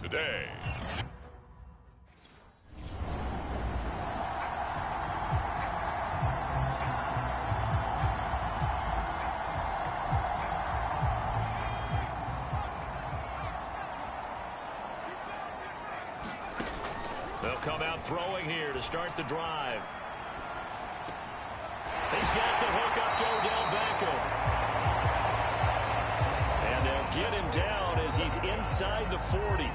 today. They'll come out throwing here to start the drive. He's got the hook up to Odell Beckham. And they'll get him down as he's inside the 40.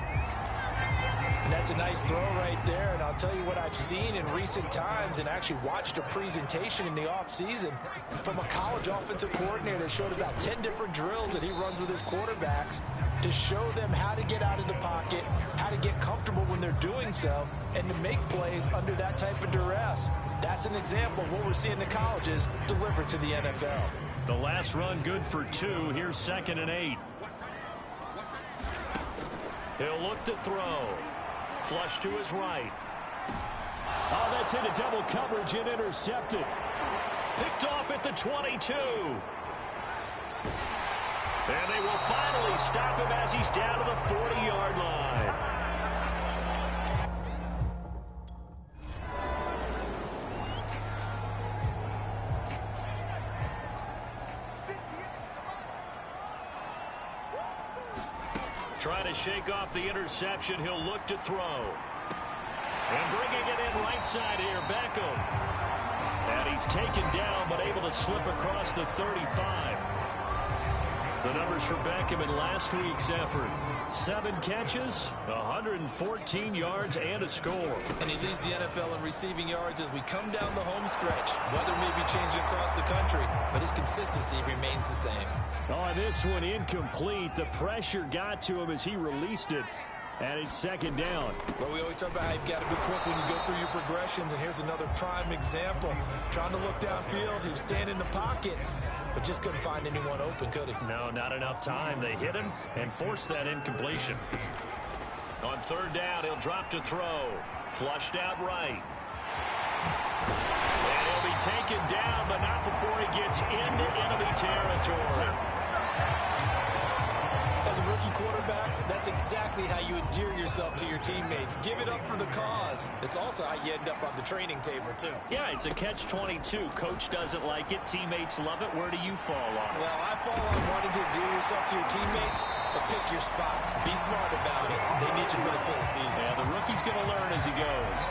And that's a nice throw right there. And I'll tell you what I've seen in recent times and actually watched a presentation in the offseason from a college offensive coordinator that showed about 10 different drills that he runs with his quarterbacks to show them how to get out of the pocket, how to get comfortable when they're doing so, and to make plays under that type of duress. That's an example of what we're seeing in the colleges delivered to the NFL. The last run good for 2. Here's 2nd and 8. He'll look to throw. Flush to his right. Oh, that's into double coverage and intercepted. Picked off at the 22. And they will finally stop him as he's down to the 40-yard line. Trying to shake off the interception. He'll look to throw. And bringing it in right side here, Beckham. And he's taken down, but able to slip across the 35. The numbers for Beckham in last week's effort. 7 catches, 114 yards, and a score. And he leads the NFL in receiving yards as we come down the home stretch. Weather may be changing across the country, but his consistency remains the same. Oh, this one incomplete. The pressure got to him as he released it. And it's 2nd down. Well, we always talk about how you've got to be quick when you go through your progressions. And here's another prime example. Trying to look downfield. He was standing in the pocket, but just couldn't find anyone open, could he? No, not enough time. They hit him and forced that incompletion. On 3rd down, he'll drop to throw. Flushed out right. And he'll be taken down, but not before he gets into enemy territory. As a rookie quarterback, that's exactly how you endear yourself to your teammates. Give it up for the cause. It's also how you end up on the training table, too. Yeah, it's a catch-22. Coach doesn't like it. Teammates love it. Where do you fall on? Well, I fall on wanting to endear yourself to your teammates, but pick your spots. Be smart about it. They need you for the full season. Yeah, the rookie's going to learn as he goes.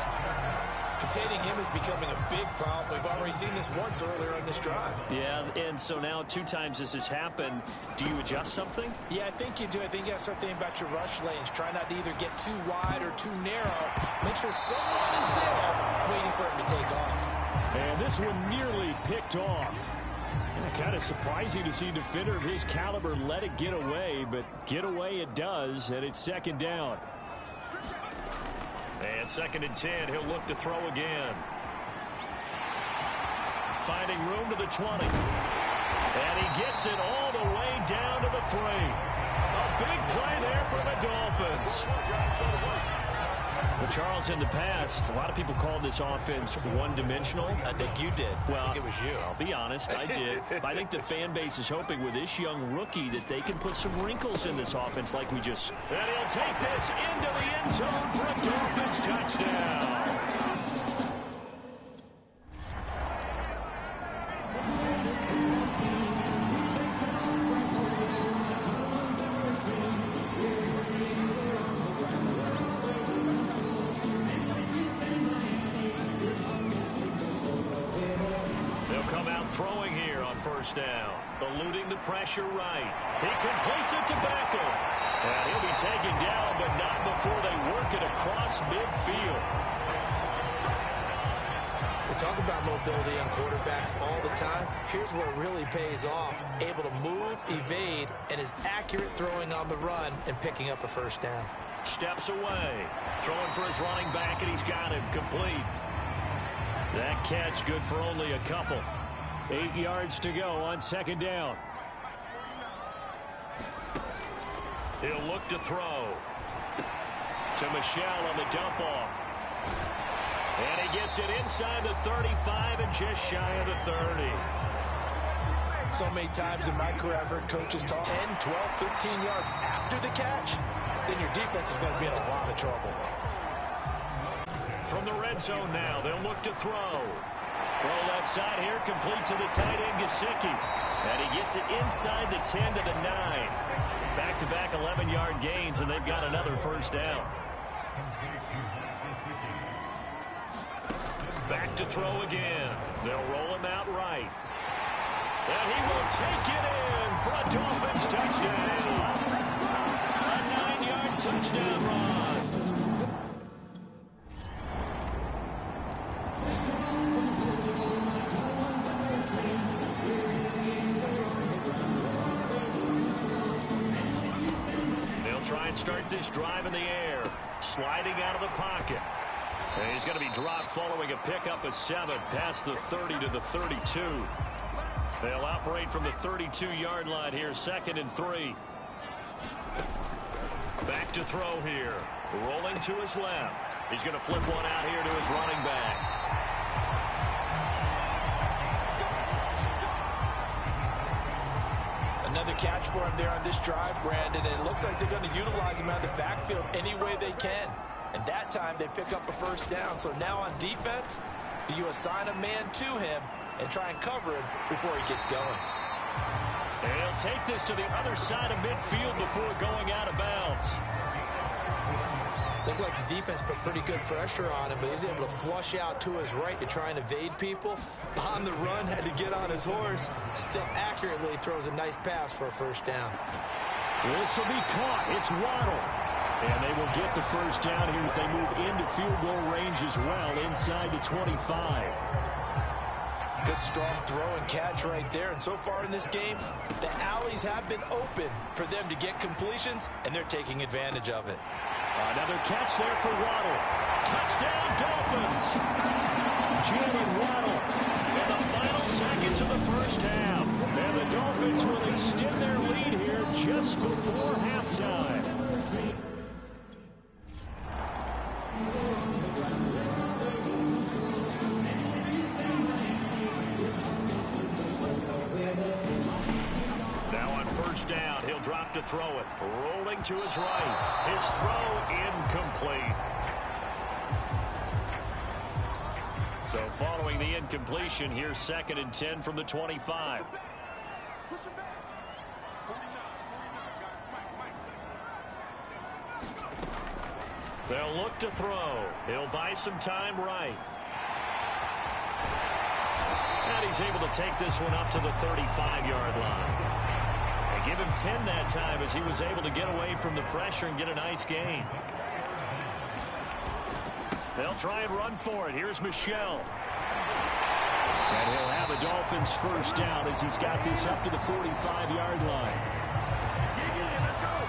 Containing him is becoming a big problem. We've already seen this once earlier on this drive. Yeah, and so now 2 times this has happened. Do you adjust something? Yeah, I think you do. I think you got to start thinking about your rush lanes. Try not to either get too wide or too narrow. Make sure someone is there waiting for him to take off. And this one nearly picked off. Kind of surprising to see a defender of his caliber let it get away, but get away it does, and it's 2nd down. And 2nd and 10, he'll look to throw again. Finding room to the 20. And he gets it all the way down to the 3. A big play there for the Dolphins. Well, Charles, in the past, a lot of people called this offense one-dimensional. I think you did. Well, I think it was you. I'll be honest, I did. I think the fan base is hoping with this young rookie that they can put some wrinkles in this offense like we just... And he'll take this into the end zone for a Dolphins touchdown. Throwing here on 1st down. Eluding the pressure right. He completes it to Beckham. And he'll be taken down, but not before they work it across midfield. They talk about mobility on quarterbacks all the time. Here's where it really pays off. Able to move, evade, and is accurate throwing on the run and picking up a 1st down. Steps away. Throwing for his running back, and he's got him complete. That catch good for only a couple. 8 yards to go on 2nd down. He'll look to throw. To Michelle on the dump-off. And he gets it inside the 35 and just shy of the 30. So many times in my career I've heard coaches talk 10, 12, 15 yards after the catch. then your defense is going to be in a lot of trouble. From the red zone now, they'll look to throw. Throw left side here, complete to the tight end, Gesicki. And he gets it inside the 10 to the 9. Back-to-back 11-yard gains, and they've got another first down. Back to throw again. They'll roll him out right. And he will take it in for a Dolphins touchdown. A 9-yard touchdown run. They'll try and start this drive in the air. Sliding out of the pocket. And he's going to be dropped following a pickup of 7 past the 30 to the 32. They'll operate from the 32-yard line here, 2nd and 3. Back to throw here. Rolling to his left. He's going to flip one out here to his running back. Another catch for him there on this drive, Brandon, and it looks like they're going to utilize him out of the backfield any way they can. And that time they pick up a first down. So now on defense, do you assign a man to him and try and cover him before he gets going? And he'll take this to the other side of midfield before going out of bounds. Looked like the defense put pretty good pressure on him, but he's able to flush out to his right to try and evade people. On the run, had to get on his horse. Still accurately throws a nice pass for a first down. This will be caught. It's Waddle. And they will get the first down here as they move into field goal range as well, inside the 25. Good strong throw and catch right there. And so far in this game, the alleys have been open for them to get completions, and they're taking advantage of it. Another catch there for Waddle. Touchdown, Dolphins! Jalen Waddle in the final seconds of the first half. And the Dolphins will extend their lead here just before halftime. Down, he'll drop to throw it, rolling to his right, his throw incomplete. So following the incompletion, here's 2nd and 10 from the 25. They'll look to throw. He'll buy some time right. And he's able to take this one up to the 35-yard line. Give him 10 that time as he was able to get away from the pressure and get a nice gain. They'll try and run for it. Here's Michel. And he'll have the Dolphins first down as he's got this up to the 45-yard line.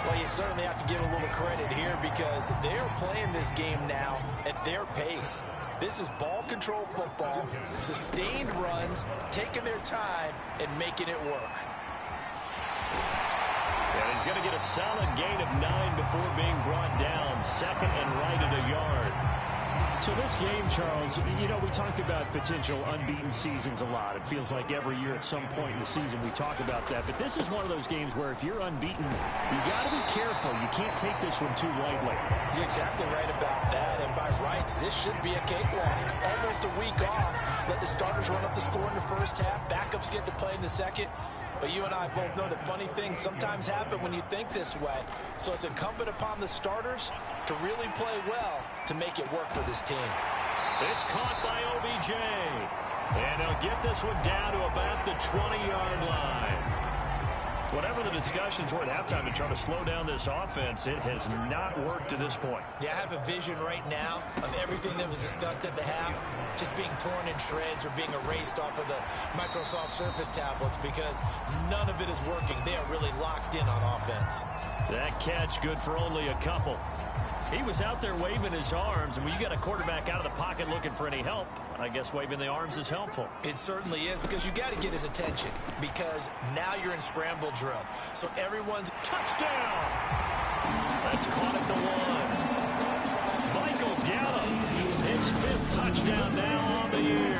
Well, you certainly have to give a little credit here because they're playing this game now at their pace. This is ball control football, sustained runs, taking their time and making it work. And he's going to get a solid gain of 9 before being brought down. 2nd and right at a yard. So this game, Charles, you know, we talk about potential unbeaten seasons a lot. It feels like every year at some point in the season we talk about that. But this is one of those games where if you're unbeaten, you got to be careful. You can't take this one too lightly. You're exactly right about that. And by rights, this should be a cakewalk. Almost a week off. Let the starters run up the score in the first half. Backups get to play in the second. But you and I both know that funny things sometimes happen when you think this way. So it's incumbent upon the starters to really play well to make it work for this team. It's caught by OBJ. And he'll get this one down to about the 20-yard line. Whatever the discussions were at halftime to try to slow down this offense, it has not worked to this point. Yeah, I have a vision right now of everything that was discussed at the half just being torn in shreds or being erased off of the Microsoft Surface tablets because none of it is working. They are really locked in on offense. That catch good for only a couple. He was out there waving his arms, and when you got a quarterback out of the pocket looking for any help, I guess waving the arms is helpful. It certainly is because you got to get his attention because now you're in scramble drill. So everyone's touchdown. That's caught at the 1. Michael Gallup, his 5th touchdown now on the year.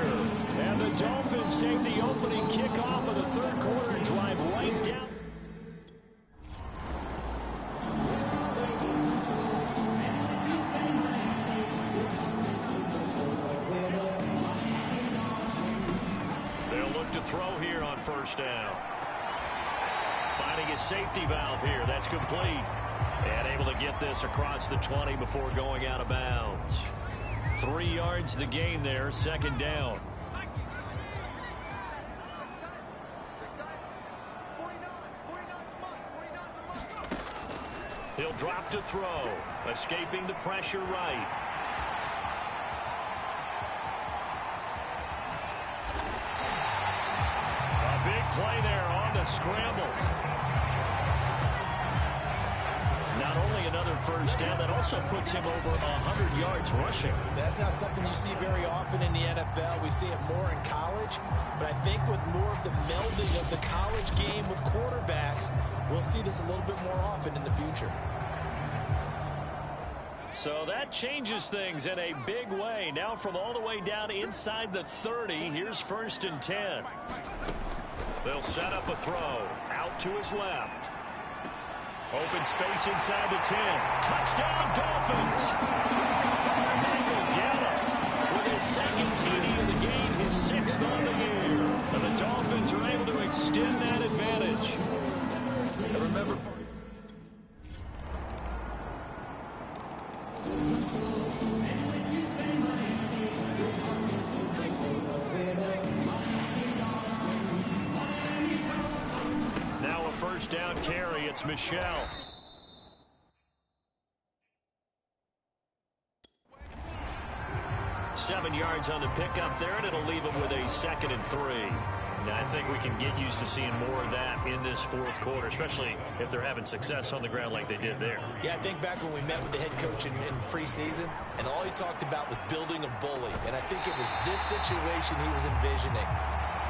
And the Dolphins take the opening kickoff of the 3rd quarter, drive right down. look to throw here on first down. Finding his safety valve here. That's complete. And able to get this across the 20 before going out of bounds. 3 yards the gain there, second down. He'll drop to throw. Escaping the pressure right. A big play there on the scramble. Not only another first down, that also puts him over 100 yards rushing. That's not something you see very often in the NFL. We see it more in college, but I think with more of the melding of the college game with quarterbacks, we'll see this a little bit more often in the future. So that changes things in a big way. Now from all the way down inside the 30, here's 1st and 10. They'll set up a throw out to his left. Open space inside the 10. Touchdown, Dolphins! Michael Gallup with his second TD of the game, his 6th on the year. And the Dolphins are able to extend that advantage. And remember, now a first down carry. It's Michelle. Seven yards on the pickup there, and it'll leave him with a 2nd and 3. Now, I think we can get used to seeing more of that in this 4th quarter, especially if they're having success on the ground like they did there. yeah, I think back when we met with the head coach in preseason, and all he talked about was building a bully. And I think it was this situation he was envisioning.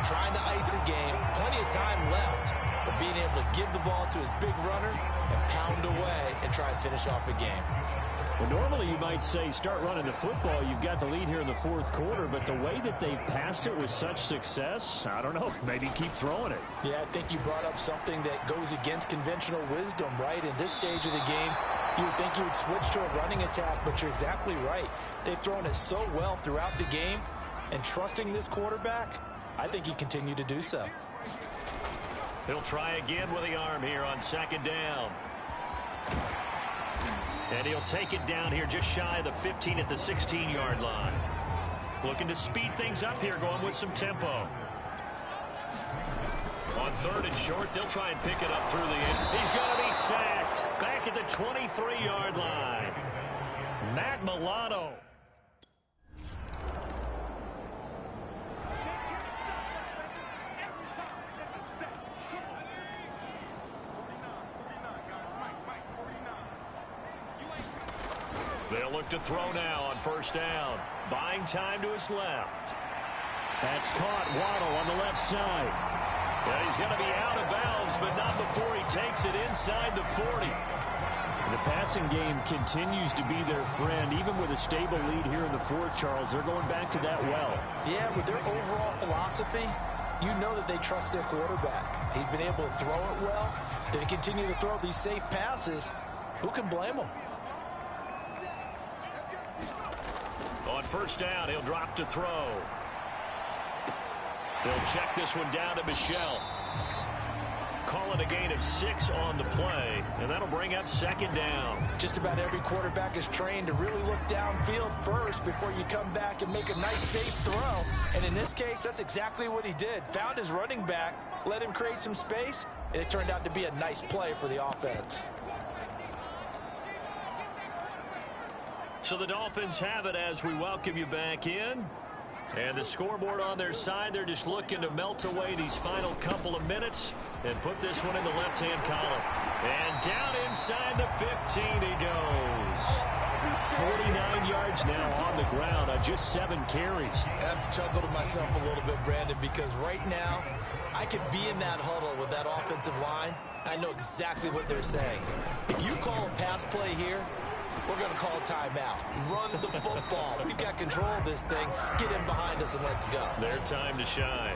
Trying to ice a game, plenty of time left, but being able to give the ball to his big runner and pound away and try and finish off a game. Well, normally you might say start running the football. You've got the lead here in the 4th quarter, but the way that they've passed it with such success, I don't know, maybe keep throwing it. Yeah, I think you brought up something that goes against conventional wisdom, right? In this stage of the game, you would think you would switch to a running attack, but you're exactly right. They've thrown it so well throughout the game, and trusting this quarterback, I think he continued to do so. He'll try again with the arm here on 2nd down. And he'll take it down here just shy of the 15 at the 16-yard line. Looking to speed things up here, going with some tempo. On 3rd and short, they'll try and pick it up through the end. He's going to be sacked back at the 23-yard line. Matt Milano. They'll look to throw now on 1st down. Buying time to his left. That's caught. Waddle on the left side. And he's going to be out of bounds, but not before he takes it inside the 40. The passing game continues to be their friend. Even with a stable lead here in the 4th, Charles, they're going back to that well. Yeah, with their overall philosophy, you know that they trust their quarterback. He's been able to throw it well. They continue to throw these safe passes. Who can blame them? On 1st down, he'll drop to throw. They'll check this one down to Michelle. Call it a gain of 6 on the play, and that'll bring up 2nd down. Just about every quarterback is trained to really look downfield first before you come back and make a nice safe throw. And in this case, that's exactly what he did. Found his running back, let him create some space, and it turned out to be a nice play for the offense. So the Dolphins have it as we welcome you back in. And the scoreboard on their side, they're just looking to melt away these final couple of minutes and put this one in the left-hand column. And down inside the 15 he goes. 49 yards now on the ground on just 7 carries. I have to chuckle to myself a little bit, Brandon, because right now I could be in that huddle with that offensive line. I know exactly what they're saying. If you call a pass play here, we're going to call a timeout. Run the football. We've got control of this thing. Get in behind us and let's go. Their time to shine.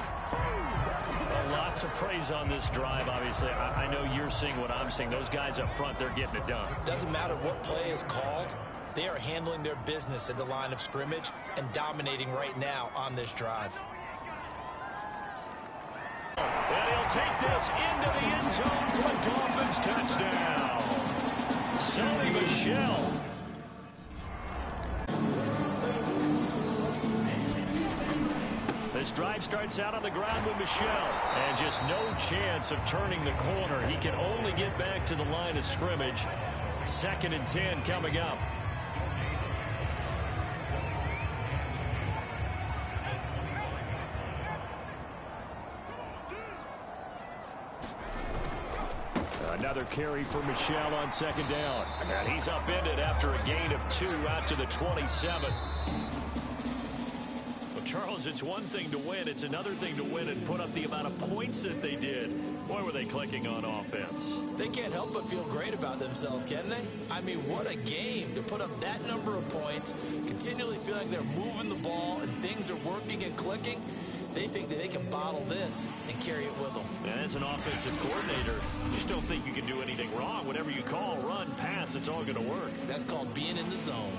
Lots of praise on this drive, obviously. I know you're seeing what I'm seeing. Those guys up front, they're getting it done. Doesn't matter what play is called. They are handling their business at the line of scrimmage and dominating right now on this drive. And he'll take this into the end zone for a Dolphins touchdown. Sonny Michel. This drive starts out on the ground with Michel. And just no chance of turning the corner. He can only get back to the line of scrimmage. 2nd and 10 coming up. Another carry for Michel on 2nd down. And he's upended after a gain of 2 out to the 27. Well, Charles, it's one thing to win. It's another thing to win and put up the amount of points that they did. Boy, were they clicking on offense. They can't help but feel great about themselves, can they? I mean, what a game to put up that number of points, continually feeling they're moving the ball and things are working and clicking. They think that they can bottle this and carry it with them. And as an offensive coordinator, you just don't think you can do anything wrong. Whatever you call, run, pass, it's all going to work. That's called being in the zone.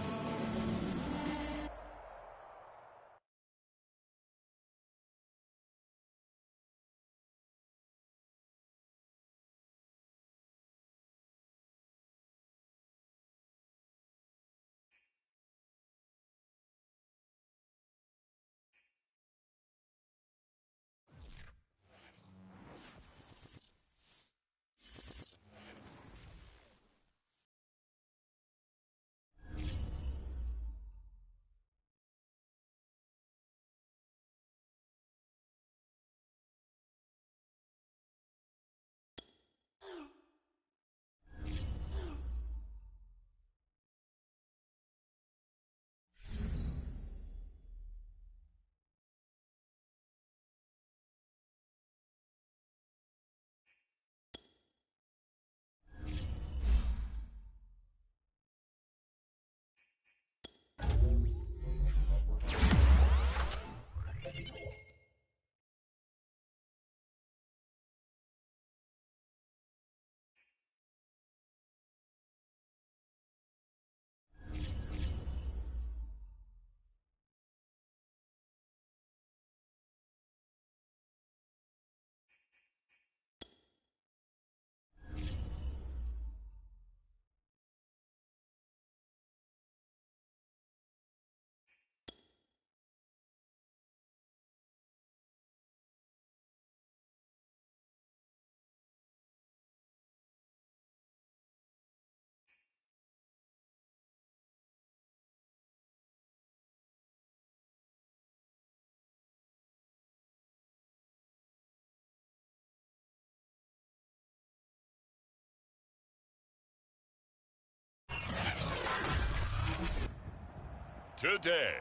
Today,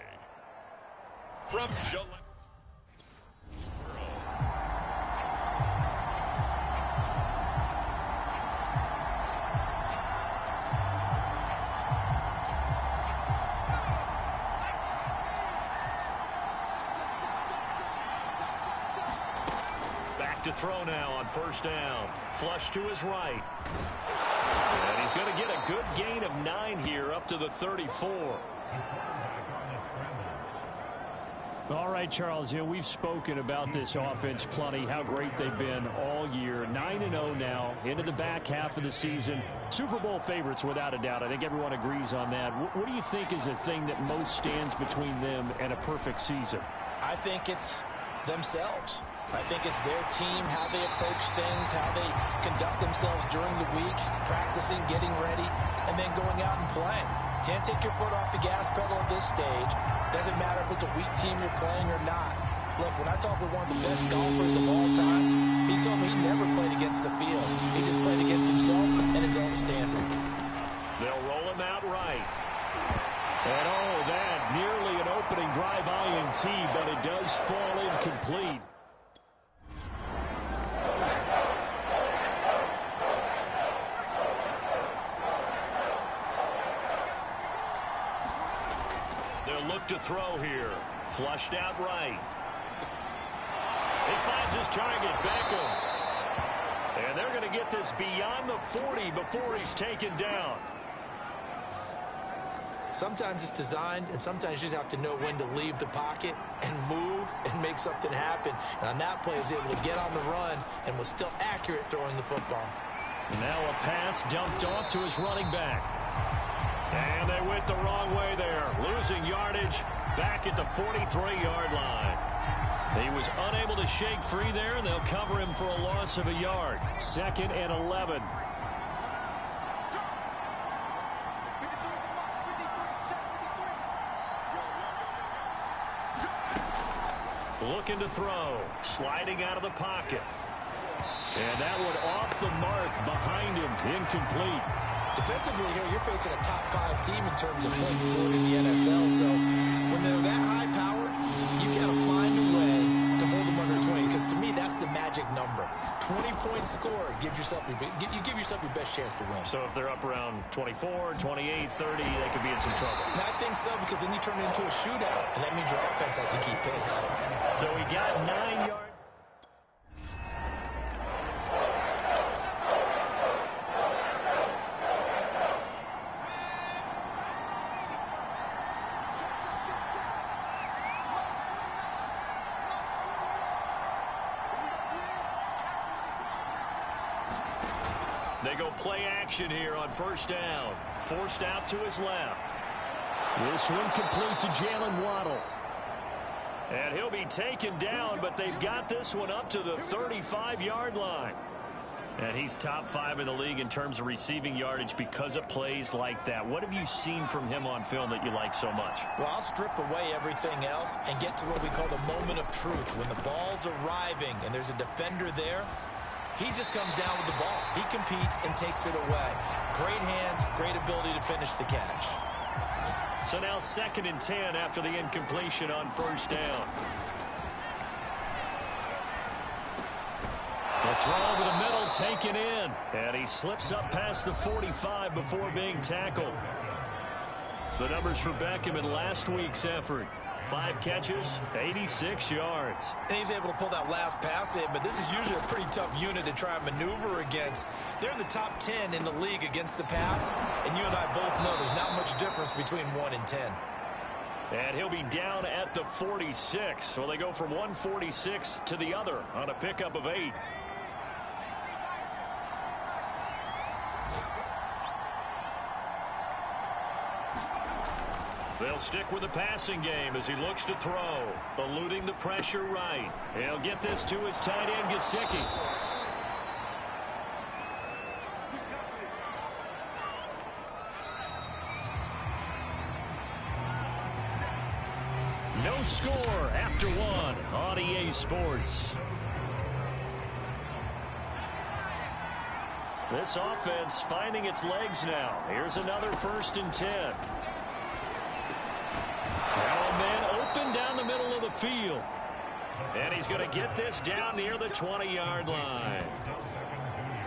from Gillette. Back to throw now on 1st down. Flush to his right. And he's going to get a good gain of 9 here up to the 34. All right, Charles, we've spoken about this offense plenty, how great they've been all year. 9-0 now, into the back half of the season. Super Bowl favorites, without a doubt. I think everyone agrees on that. What do you think is the thing that most stands between them and a perfect season? I think it's themselves. I think it's their team, how they approach things, how they conduct themselves during the week, practicing, getting ready, and then going out and playing. Can't take your foot off the gas pedal at this stage. Doesn't matter if it's a weak team you're playing or not. Look, when I talk with one of the best golfers of all time, he told me he never played against the field. He just played against himself and his own standard. They'll roll him out right. And oh, that nearly an opening drive INT, but it does fall incomplete. They'll look to throw here. Flushed out right. He finds his target, Beckham. And they're going to get this beyond the 40 before he's taken down. Sometimes it's designed, and sometimes you just have to know when to leave the pocket and move and make something happen. And on that play, he was able to get on the run and was still accurate throwing the football. Now a pass dumped off to his running back. And they went the wrong way there, losing yardage back at the 43-yard line. He was unable to shake free there, and they'll cover him for a loss of a yard. 2nd and 11. Looking to throw, sliding out of the pocket. And that one off the mark behind him, incomplete. Defensively here, you're facing a top 5 team in terms of points scored in the NFL. So when they're that high powered, you got to find a way to hold them under 20. Because to me, that's the magic number. 20-point score gives yourself you give yourself your best chance to win. So if they're up around 24, 28, 30, they could be in some trouble. And I think so, because then you turn it into a shootout, and that means your offense has to keep pace. So he got 9 yards. They go play action here on 1st down. Forced out to his left. This one complete to Jalen Waddle. And he'll be taken down, but they've got this one up to the 35-yard line. And he's top 5 in the league in terms of receiving yardage because of plays like that. What have you seen from him on film that you like so much? Well, I'll strip away everything else and get to what we call the moment of truth. When the ball's arriving and there's a defender there, he just comes down with the ball. He competes and takes it away. Great hands, great ability to finish the catch. So now 2nd and 10 after the incompletion on 1st down. The throw over the middle taken in. And he slips up past the 45 before being tackled. The numbers for Beckham in last week's effort. 5 catches, 86 yards. And he's able to pull that last pass in, but this is usually a pretty tough unit to try and maneuver against. They're in the top 10 in the league against the pass, and you and I both know there's not much difference between 1 and 10. And he'll be down at the 46. So they go from 146 to the other on a pickup of 8. They'll stick with the passing game as he looks to throw, eluding the pressure right. He'll get this to his tight end, Gesicki. No score after 1 on EA Sports. This offense finding its legs now. Here's another 1st and 10. Now a man open down the middle of the field. And he's going to get this down near the 20-yard line.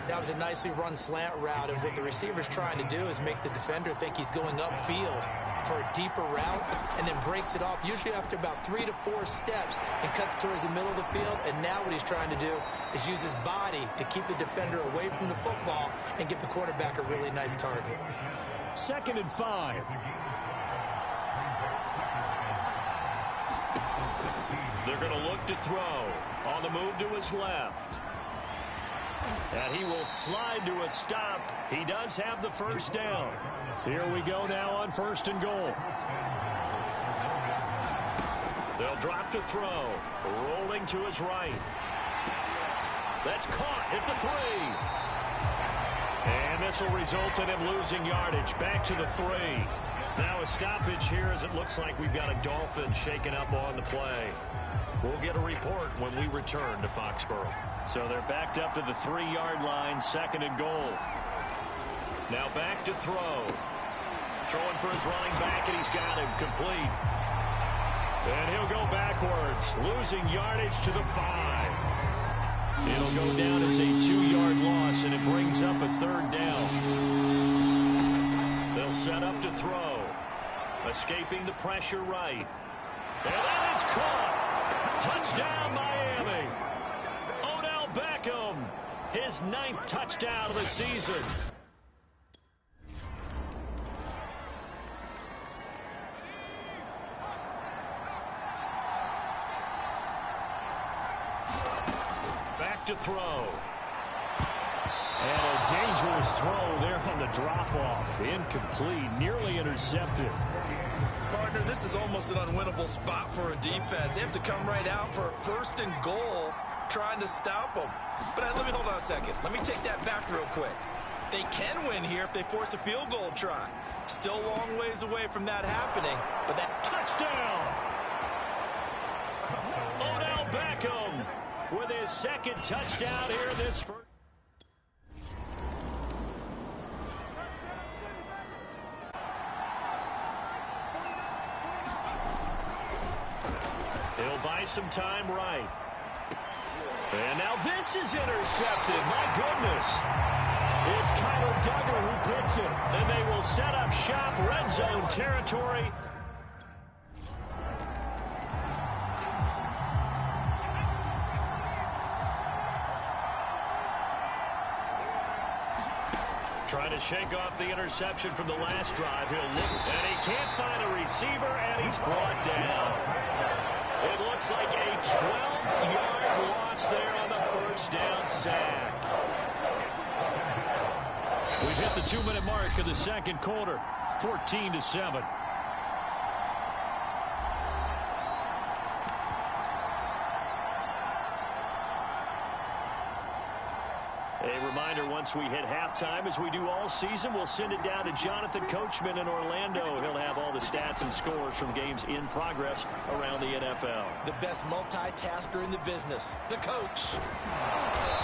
That was a nicely run slant route, and what the receiver's trying to do is make the defender think he's going upfield for a deeper route, and then breaks it off, usually after about 3 to 4 steps, and cuts towards the middle of the field. And now what he's trying to do is use his body to keep the defender away from the football and give the quarterback a really nice target. 2nd and 5. They're going to look to throw. On the move to his left. And he will slide to a stop. He does have the 1st down. Here we go now on 1st and goal. They'll drop to throw. Rolling to his right. That's caught at the 3. And this will result in him losing yardage. Back to the 3. Now a stoppage here as it looks like we've got a Dolphin shaken up on the play. We'll get a report when we return to Foxborough. So they're backed up to the 3-yard line, 2nd and goal. Now back to throw. Throwing for his running back, and he's got him complete. And he'll go backwards, losing yardage to the 5. It'll go down as a 2-yard loss, and it brings up a 3rd down. They'll set up to throw. Escaping the pressure right. And that is caught. Touchdown, Miami. Odell Beckham, his 9th touchdown of the season. to throw. And a dangerous throw there on the drop-off. Incomplete, nearly intercepted. Partner, this is almost an unwinnable spot for a defense. They have to come right out for a 1st and goal trying to stop them. But let me hold on a second. Let me take that back real quick. They can win here if they force a field goal try. Still a long ways away from that happening, but that touchdown! Odell Beckham with his 2nd touchdown here this first. He'll buy some time right. And now this is intercepted. My goodness. It's Kyler Duggar who picks it. And they will set up shop, red zone territory. Trying to shake off the interception from the last drive. He'll look, and he can't find a receiver, and he's brought down. It looks like a 12-yard loss there on the first down sack. We've hit the 2-minute mark of the second quarter, 14-7. A reminder, once we hit halftime, as we do all season, we'll send it down to Jonathan Coachman in Orlando. He'll have all the stats and scores from games in progress around the NFL. The best multitasker in the business, the coach.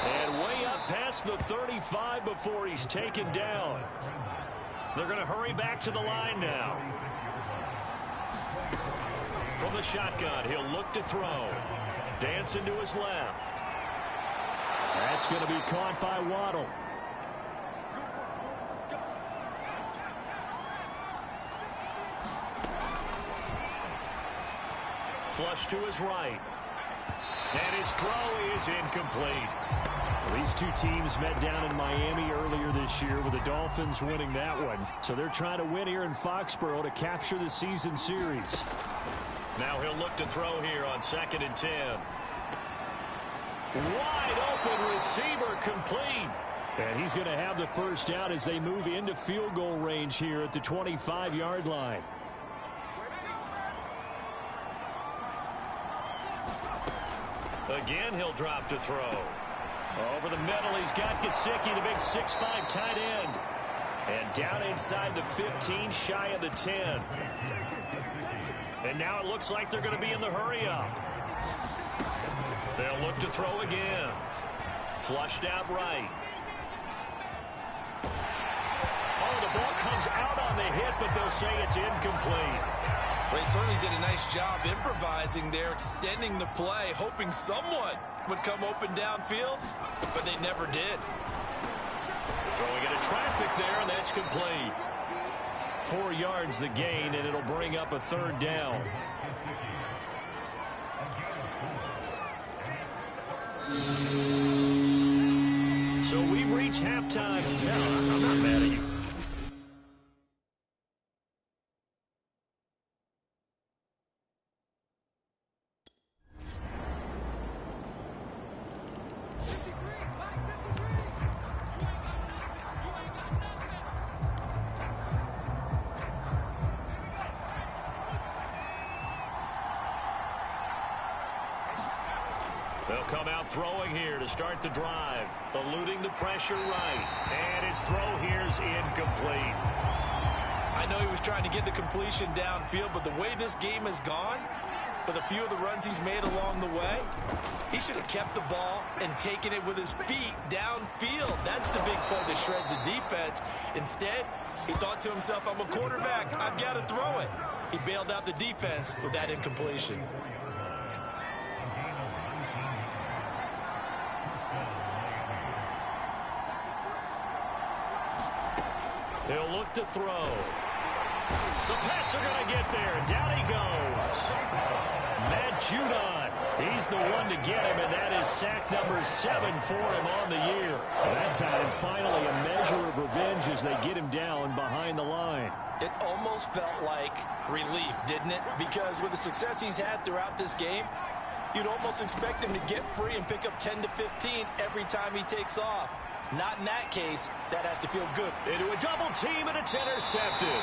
And way up past the 35 before he's taken down. They're going to hurry back to the line now. From the shotgun, he'll look to throw. Dancing to his left. That's going to be caught by Waddle. Flush to his right. And his throw is incomplete. These two teams met down in Miami earlier this year with the Dolphins winning that one. So they're trying to win here in Foxborough to capture the season series. Now he'll look to throw here on 2nd and 10. Wide open receiver complete. And he's going to have the first down as they move into field goal range here at the 25-yard line. Again, he'll drop to throw. Over the middle, he's got Gesicki, the big 6'5" tight end. And down inside the 15, shy of the 10. And now it looks like they're going to be in the hurry-up. They'll look to throw again. Flushed out right. Oh, the ball comes out on the hit, but they'll say it's incomplete. They certainly did a nice job improvising there, extending the play, hoping someone would come open downfield, but they never did. Throwing into traffic there, and that's complete. 4 yards the gain, and it'll bring up a 3rd down. So we've reached halftime. No, I'm not mad at you. They'll come out throwing here to start the drive. Eluding the pressure right. And his throw here's incomplete. I know he was trying to get the completion downfield, but the way this game has gone, with a few of the runs he's made along the way, he should have kept the ball and taken it with his feet downfield. That's the big play that shreds the defense. Instead, he thought to himself, I'm a quarterback, I've got to throw it. He bailed out the defense with that incompletion. He'll look to throw. The Pats are going to get there. Down he goes. Matt Judon. He's the one to get him, and that is sack number 7 for him on the year. That time, finally, a measure of revenge as they get him down behind the line. It almost felt like relief, didn't it? Because with the success he's had throughout this game, You'd almost expect him to get free and pick up 10 to 15 every time he takes off. Not in that case. That has to feel good. Into a double team, and it's intercepted.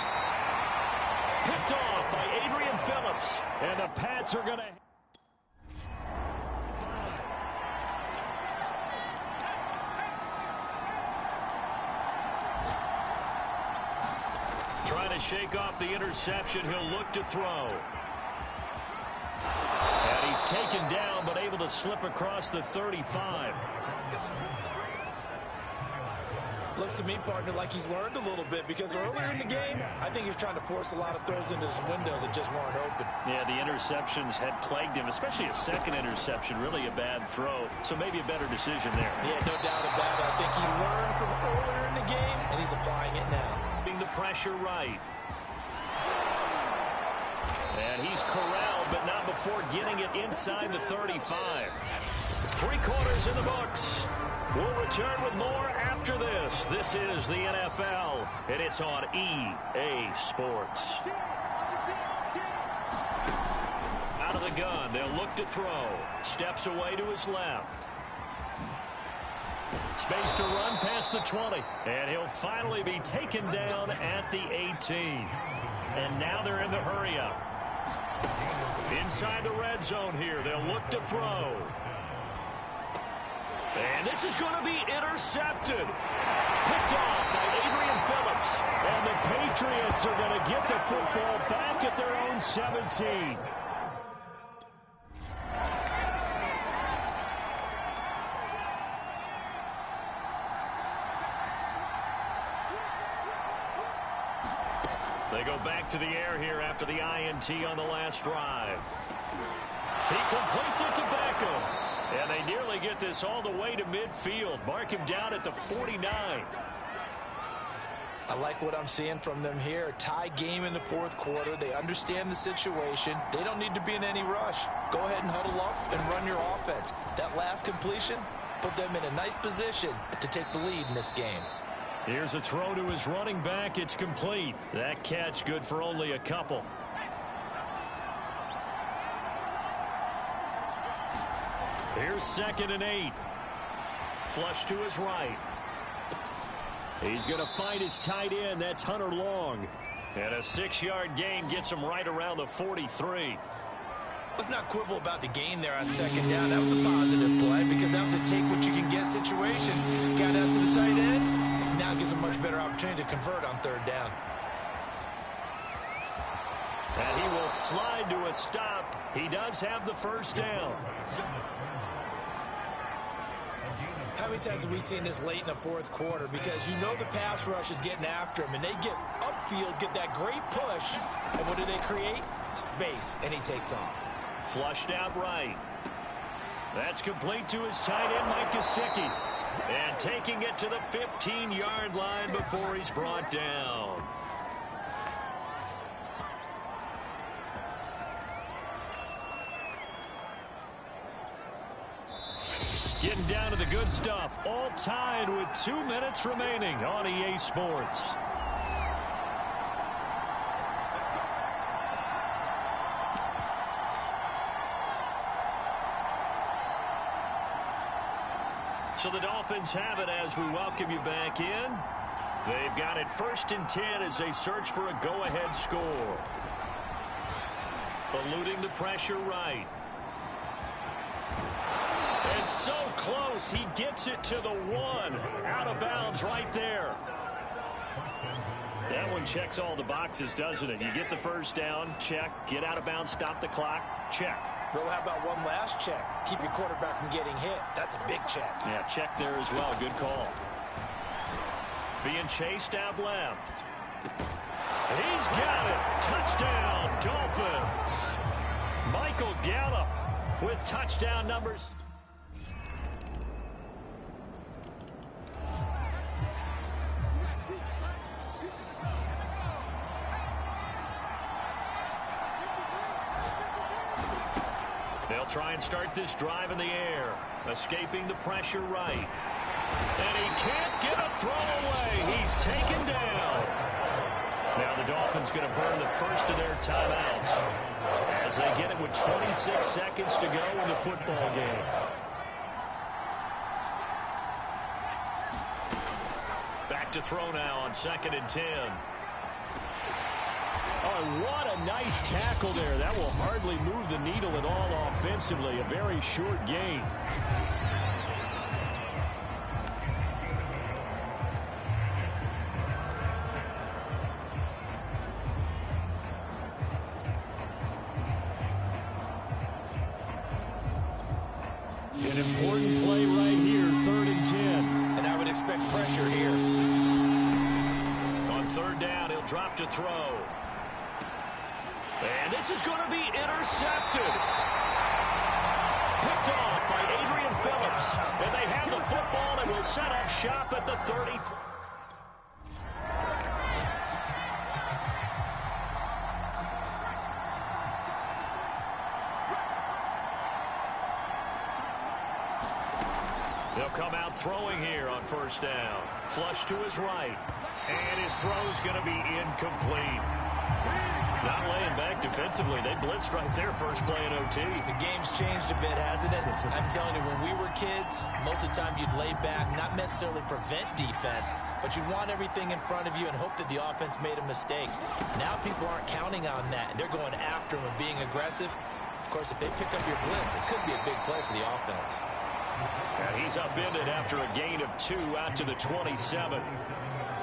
Picked off by Adrian Phillips. And the Pats are going to... Trying to shake off the interception. He'll look to throw. And he's taken down, but able to slip across the 35. Looks to me, partner, like he's learned a little bit, because earlier in the game, I think he was trying to force a lot of throws into some windows that just weren't open. Yeah, the interceptions had plagued him, especially a second interception, really a bad throw. So maybe a better decision there. Yeah, no doubt about it. I think he learned from earlier in the game, and he's applying it now. Being the pressure right. And he's corralled, but not before getting it inside the 35. 3 quarters in the books. We'll return with more after this. This is the NFL, and it's on EA Sports. Out of the gun, they'll look to throw. Steps away to his left. Space to run past the 20. And he'll finally be taken down at the 18. And now they're in the hurry-up. Inside the red zone here, they'll look to throw. And this is going to be intercepted. Picked off by Adrian Phillips. And the Patriots are going to get the football back at their own 17. They go back to the air here after the INT on the last drive. He completes it to Beckham. And they nearly get this all the way to midfield. Mark him down at the 49. I like what I'm seeing from them here. A tie game in the fourth quarter. They understand the situation. They don't need to be in any rush. Go ahead and huddle up and run your offense. That last completion put them in a nice position to take the lead in this game. Here's a throw to his running back. It's complete. That catch good for only a couple. Here's 2nd and 8. Flush to his right. He's going to find his tight end. That's Hunter Long. And a 6-yard gain gets him right around the 43. Let's not quibble about the gain there on 2nd down. That was a positive play because that was a take-what-you-can-get situation. Got out to the tight end. Now gives a much better opportunity to convert on 3rd down. And he will slide to a stop. He does have the 1st down. How many times have we seen this late in the fourth quarter? Because you know the pass rush is getting after him, and they get upfield, get that great push, and what do they create? Space, and he takes off. Flushed out right. That's complete to his tight end, Mike Gesicki. And taking it to the 15-yard line before he's brought down. Getting down to the good stuff. All tied with 2 minutes remaining on EA Sports. So the Dolphins have it as we welcome you back in. They've got it 1st and 10 as they search for a go-ahead score. Eluding the pressure right. And so close, he gets it to the 1. Out of bounds right there. That one checks all the boxes, doesn't it? You get the 1st down, check. Get out of bounds, stop the clock, check. Bro, how about one last check? Keep your quarterback from getting hit. That's a big check. Yeah, check there as well. Good call. Being chased out left. He's got it. Touchdown, Dolphins. Michael Gallup with touchdown numbers. They'll try and start this drive in the air. Escaping the pressure right. And he can't get a throw away. He's taken down. Now the Dolphins going to burn the first of their timeouts as they get it with 26 seconds to go in the football game. Back to throw now on 2nd and 10. Oh, what a nice tackle there. That will hardly move the needle at all offensively. A very short gain. An important play right here, 3rd and 10. And I would expect pressure here. On 3rd down, he'll drop to throw. And this is going to be intercepted. Picked off by Adrian Phillips. And they have the football and will set up shop at the 33. They'll come out throwing here on 1st down. Flush to his right. And his throw's going to be incomplete. Not laying back defensively. They blitzed right there first play in OT. The game's changed a bit, hasn't it? I'm telling you, when we were kids, most of the time you'd lay back, not necessarily prevent defense, but you'd want everything in front of you and hope that the offense made a mistake. Now people aren't counting on that, and they're going after him and being aggressive. Of course, if they pick up your blitz, it could be a big play for the offense. And he's upended after a gain of 2 out to the 27.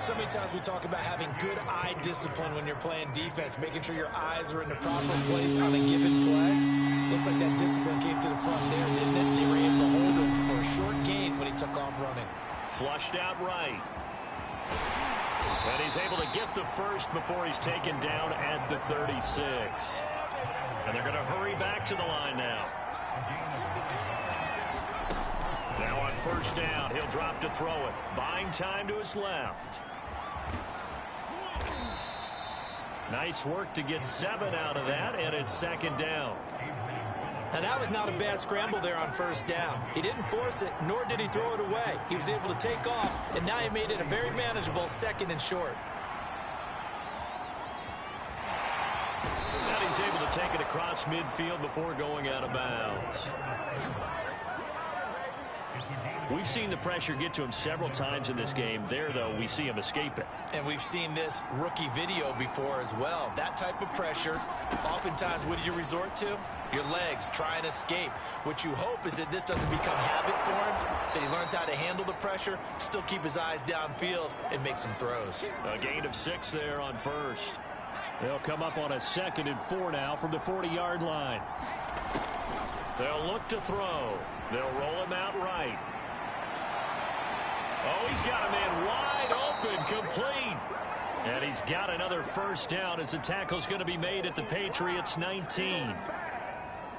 So many times we talk about having good eye discipline when you're playing defense, making sure your eyes are in the proper place on a given play. Looks like that discipline came to the front there, didn't it? They were able to hold him for a short gain when he took off running. Flushed out right. And he's able to get the first before he's taken down at the 36. And they're going to hurry back to the line now. Now on 1st down, he'll drop to throw it. Buying time to his left. Nice work to get 7 out of that, and it's 2nd down. Now that was not a bad scramble there on 1st down. He didn't force it, nor did he throw it away. He was able to take off, and now he made it a very manageable 2nd and short. And he's able to take it across midfield before going out of bounds. We've seen the pressure get to him several times in this game. There, though, we see him escape it. And we've seen this rookie video before as well. That type of pressure, oftentimes, what do you resort to? Your legs, try and escape. What you hope is that this doesn't become habit for him, that he learns how to handle the pressure, still keep his eyes downfield, and make some throws. A gain of 6 there on 1st. They'll come up on a 2nd and 4 now from the 40-yard line. They'll look to throw. They'll roll him out right. Oh, he's got a man wide open, complete. And he's got another 1st down as the tackle's going to be made at the Patriots' 19.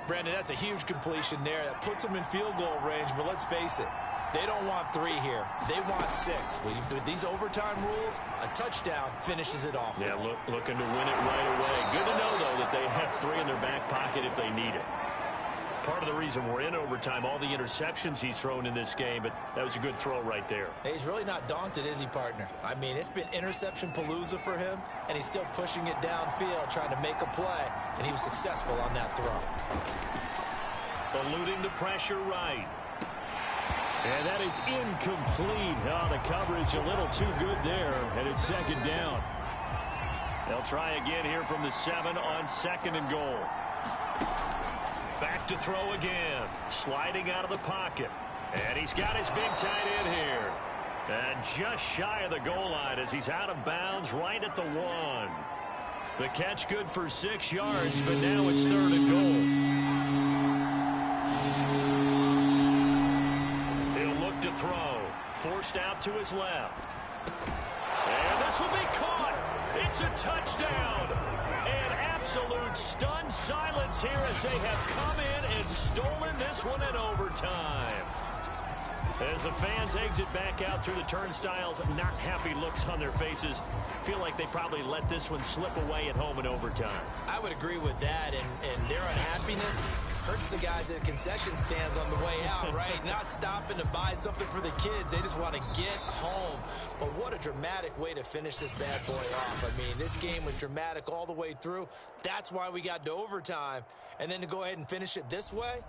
Brandon, that's a huge completion there. That puts them in field goal range, but let's face it, they don't want 3 here. They want 6. With these overtime rules, a touchdown finishes it off. Yeah, looking to win it right away. Good to know, though, that they have 3 in their back pocket if they need it. Part of the reason we're in overtime, all the interceptions he's thrown in this game, but that was a good throw right there. Hey, he's really not daunted, is he, partner? I mean, it's been interception palooza for him, and he's still pushing it downfield, trying to make a play, and he was successful on that throw. Eluding the pressure right. And that is incomplete. Oh, the coverage a little too good there, and it's 2nd down. They'll try again here from the 7 on 2nd and goal. Back to throw again. Sliding out of the pocket. And he's got his big tight end here. And just shy of the goal line as he's out of bounds right at the 1. The catch good for 6 yards, but now it's 3rd and goal. He'll look to throw. Forced out to his left. And this will be caught. It's a touchdown. And absolute stunned silence here as they have come in and stolen this one in overtime. As the fans exit back out through the turnstiles, not happy looks on their faces. Feel like they probably let this one slip away at home in overtime. I would agree with that, and their unhappiness Hurts the guys at the concession stands on the way out, right? Not stopping to buy something for the kids. They just want to get home. But what a dramatic way to finish this bad boy off. I mean, this game was dramatic all the way through. That's why we got to overtime. And then to go ahead and finish it this way,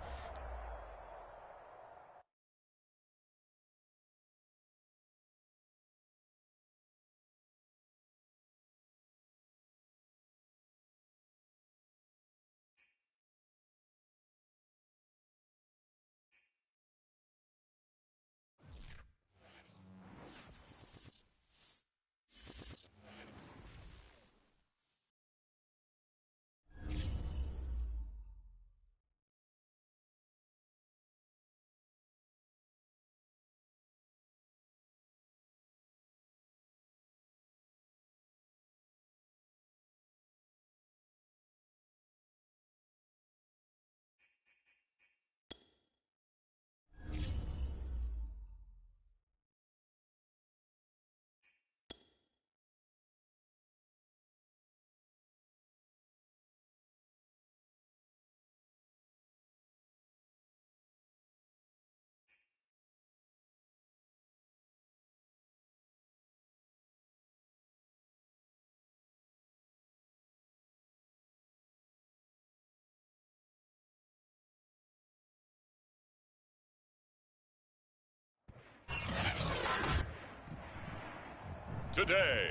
today.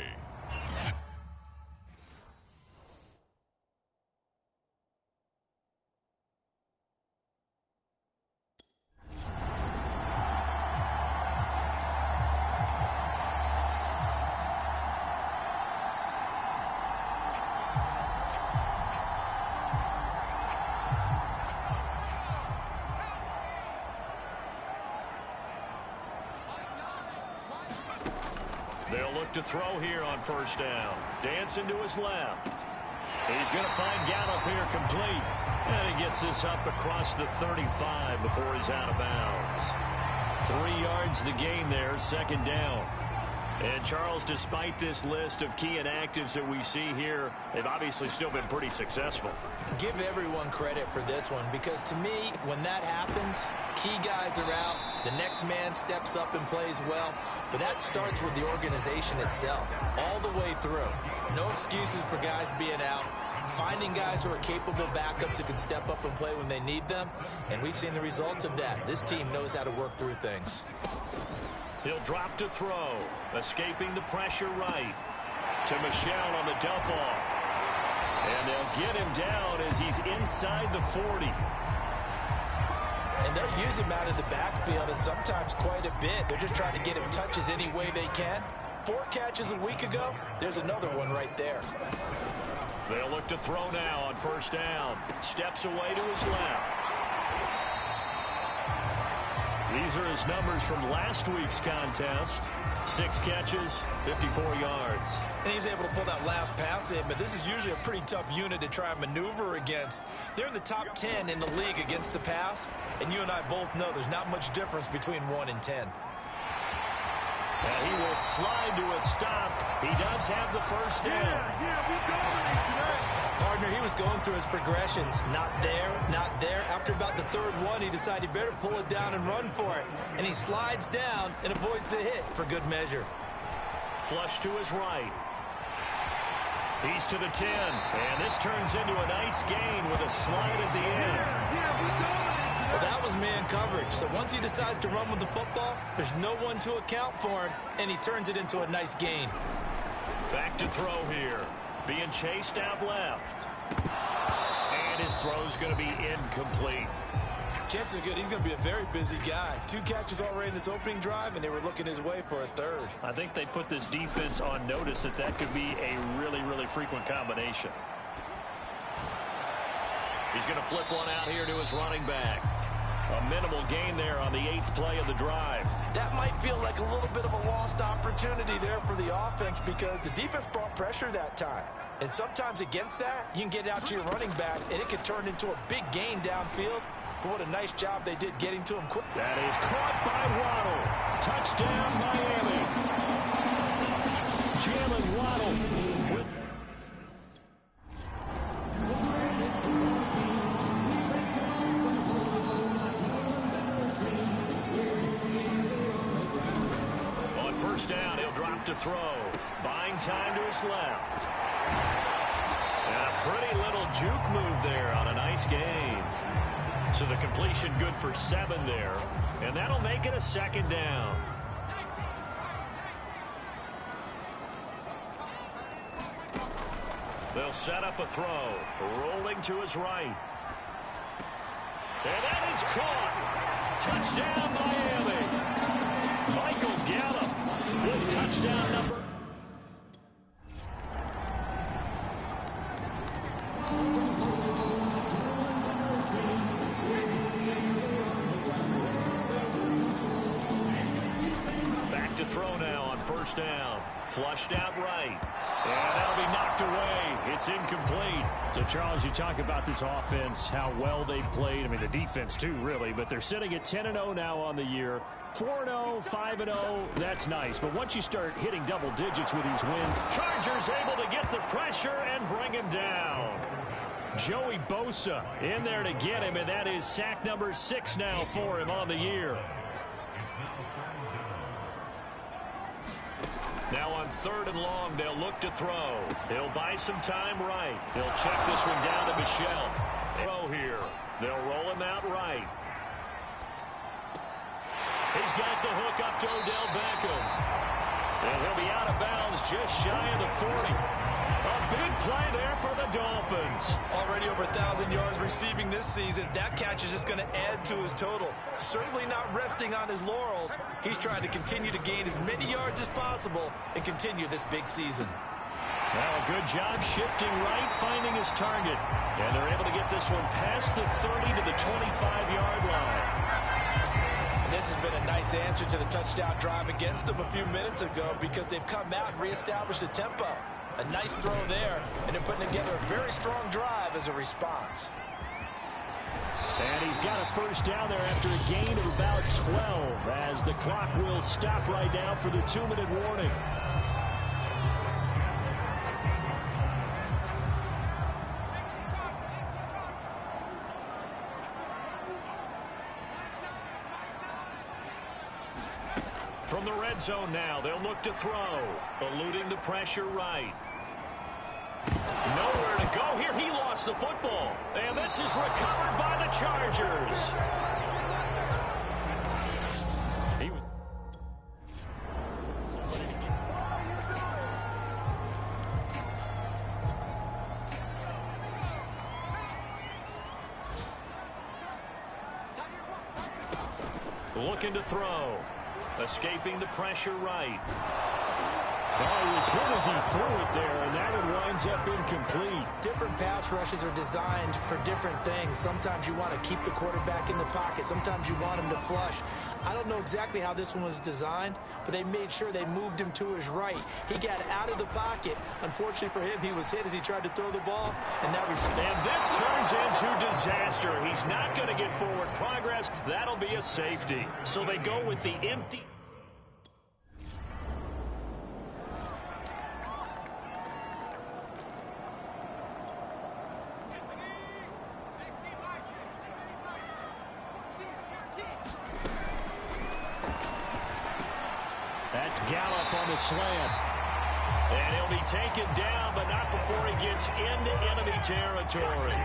They'll look to throw here on first down. Dancing to his left. He's going to find Gallup here complete. And he gets this up across the 35 before he's out of bounds. 3 yards the gain there, second down. And, Charles, despite this list of key inactives that we see here, they've obviously still been pretty successful. Give everyone credit for this one, because to me, when that happens, key guys are out, the next man steps up and plays well, but that starts with the organization itself, all the way through. No excuses for guys being out, finding guys who are capable backups who can step up and play when they need them, and we've seen the results of that. This team knows how to work through things. He'll drop to throw, escaping the pressure right to Michel on the dump off. And they'll get him down as he's inside the 40. And they'll use him out of the backfield, and sometimes quite a bit. They're just trying to get him touches any way they can. 4 catches a week ago, there's another one right there. They'll look to throw now on first down. Steps away to his left. These are his numbers from last week's contest. 6 catches, 54 yards. And he's able to pull that last pass in, but this is usually a pretty tough unit to try and maneuver against. They're in the top 10 in the league against the pass, and you and I both know there's not much difference between 1 and 10. And he will slide to a stop. He does have the first down. We dominate tonight. Partner, he was going through his progressions. Not there, not there. After about the 3rd one, he decided he better pull it down and run for it. And he slides down and avoids the hit for good measure. Flush to his right. He's to the 10. And this turns into a nice gain with a slide at the end. Well, that was man coverage. So once he decides to run with the football, there's no one to account for him, and he turns it into a nice gain. Back to throw here. Being chased out left. And his throw's going to be incomplete. Chances are good he's going to be a very busy guy. 2 catches already in this opening drive, and they were looking his way for a 3rd. I think they put this defense on notice that could be a really, really frequent combination. He's going to flip one out here to his running back. A minimal gain there on the 8th play of the drive. That might feel like a little bit of a lost opportunity there for the offense, because the defense brought pressure that time. And sometimes against that, you can get out to your running back, and it can turn into a big gain downfield. But what a nice job they did getting to him quick. That is caught by Waddle. Touchdown, Miami. Jalen Waddle with... to throw. Buying time to his left. And a pretty little juke move there on a nice game. So the completion good for 7 there. And that'll make it a 2nd down. They'll set up a throw. Rolling to his right. And that is caught. Touchdown, Miami. Michael Gallup with touchdown number. Back to throw now on 1st down. Flushed out right. And that'll be knocked away. It's incomplete. So, Charles, you talk about this offense, how well they played. I mean, the defense, too, really. But they're sitting at 10-0 now on the year. 4-0, 5-0, that's nice. But once you start hitting double digits with these wins. Chargers able to get the pressure and bring him down. Joey Bosa in there to get him, and that is sack number 6 now for him on the year. Now on 3rd and long, they'll look to throw. He'll buy some time right. He'll check this one down to Michelle. Throw here. They'll roll him out right. He's got the hook up to Odell Beckham. And he'll be out of bounds just shy of the 40. A big play there for the Dolphins. Already over 1,000 yards receiving this season. That catch is just going to add to his total. Certainly not resting on his laurels. He's trying to continue to gain as many yards as possible and continue this big season. Well, a good job shifting right, finding his target. And they're able to get this one past the 30 to the 25-yard line. And this has been a nice answer to the touchdown drive against them a few minutes ago because they've come out and reestablished the tempo. A nice throw there, and they're putting together a very strong drive as a response. And he's got a 1st down there after a gain of about 12 as the clock will stop right now for the 2-minute warning. From the red zone now, they'll look to throw. Eluding the pressure right. Nowhere to go here. He lost the football. And this is recovered by the Chargers. Looking to throw. Escaping the pressure right. Well, he was hit as he threw it there, and that one winds up incomplete. Different pass rushes are designed for different things. Sometimes you want to keep the quarterback in the pocket. Sometimes you want him to flush. I don't know exactly how this one was designed, but they made sure they moved him to his right. He got out of the pocket. Unfortunately for him, he was hit as he tried to throw the ball, and now he's... And this turns into disaster. He's not going to get forward progress. That'll be a safety. So they go with the empty... That's Gallup on the slant. And he'll be taken down, but not before he gets into enemy territory.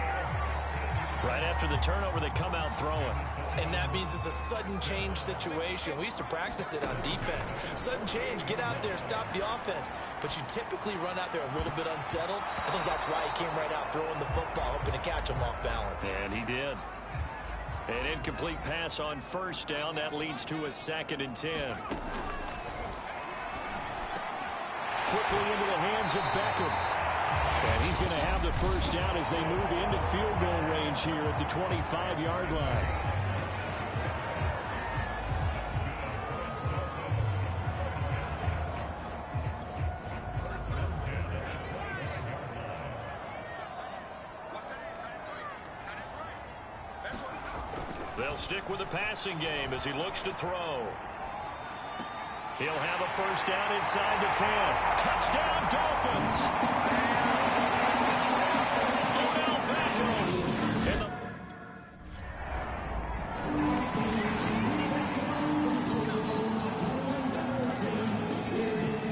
Right after the turnover, they come out throwing. And that means it's a sudden change situation. We used to practice it on defense. Sudden change, get out there, stop the offense. But you typically run out there a little bit unsettled. I think that's why he came right out throwing the football, hoping to catch him off balance. And he did. An incomplete pass on 1st down. That leads to a 2nd and 10. Quickly into the hands of Beckham. And he's going to have the 1st down as they move into field goal range here at the 25-yard line. They'll stick with the passing game as he looks to throw. He'll have a 1st down inside the 10. Touchdown, Dolphins! Odell Beckham.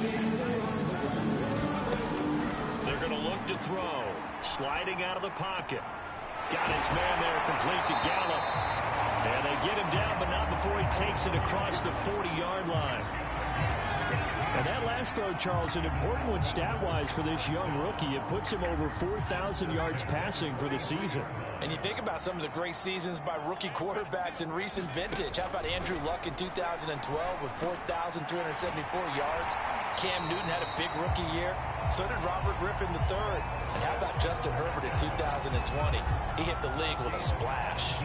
And sliding out of the pocket. Got his man there, complete to Gallup. And they get him down, but not before he takes it across the 40-yard line. And that last throw, Charles, an important one stat-wise for this young rookie. It puts him over 4,000 yards passing for the season. And you think about some of the great seasons by rookie quarterbacks in recent vintage. How about Andrew Luck in 2012 with 4,374 yards? Cam Newton had a big rookie year. So did Robert Griffin III. And how about Justin Herbert in 2020? He hit the league with a splash.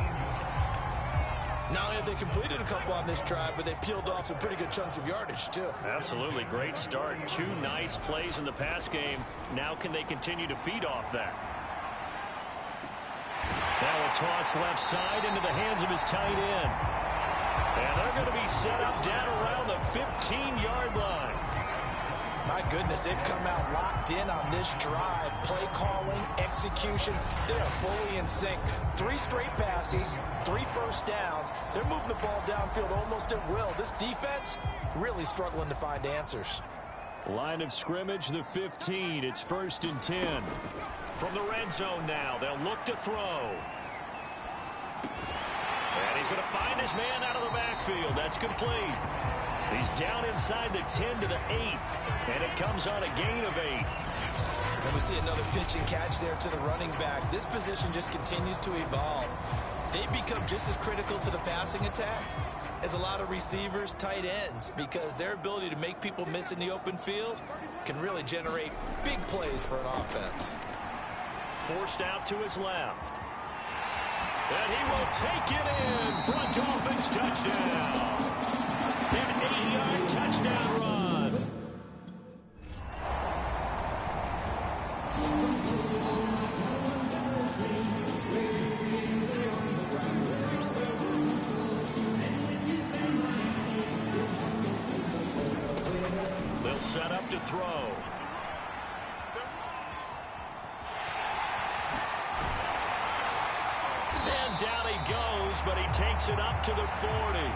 Not only have they completed a couple on this drive, but they peeled off some pretty good chunks of yardage, too. Absolutely. Great start. 2 nice plays in the pass game. Now can they continue to feed off that? Now a toss left side into the hands of his tight end. And they're going to be set up down around the 15-yard line. My goodness, they've come out locked in on this drive. Play calling, execution, they are fully in sync. 3 straight passes, 3 first downs. They're moving the ball downfield almost at will. This defense really struggling to find answers. Line of scrimmage, the 15. It's 1st and 10. From the red zone now, they'll look to throw. And he's going to find his man out of the backfield. That's complete. He's down inside the 10 to the 8. And it comes on a gain of 8. And we see another pitch and catch there to the running back. This position just continues to evolve. They become just as critical to the passing attack as a lot of receivers, tight ends, because their ability to make people miss in the open field can really generate big plays for an offense. Forced out to his left. And he will take it in for a Dolphins touchdown. An 8-yard touchdown run. They'll set up to throw. And down he goes, but he takes it up to the 40.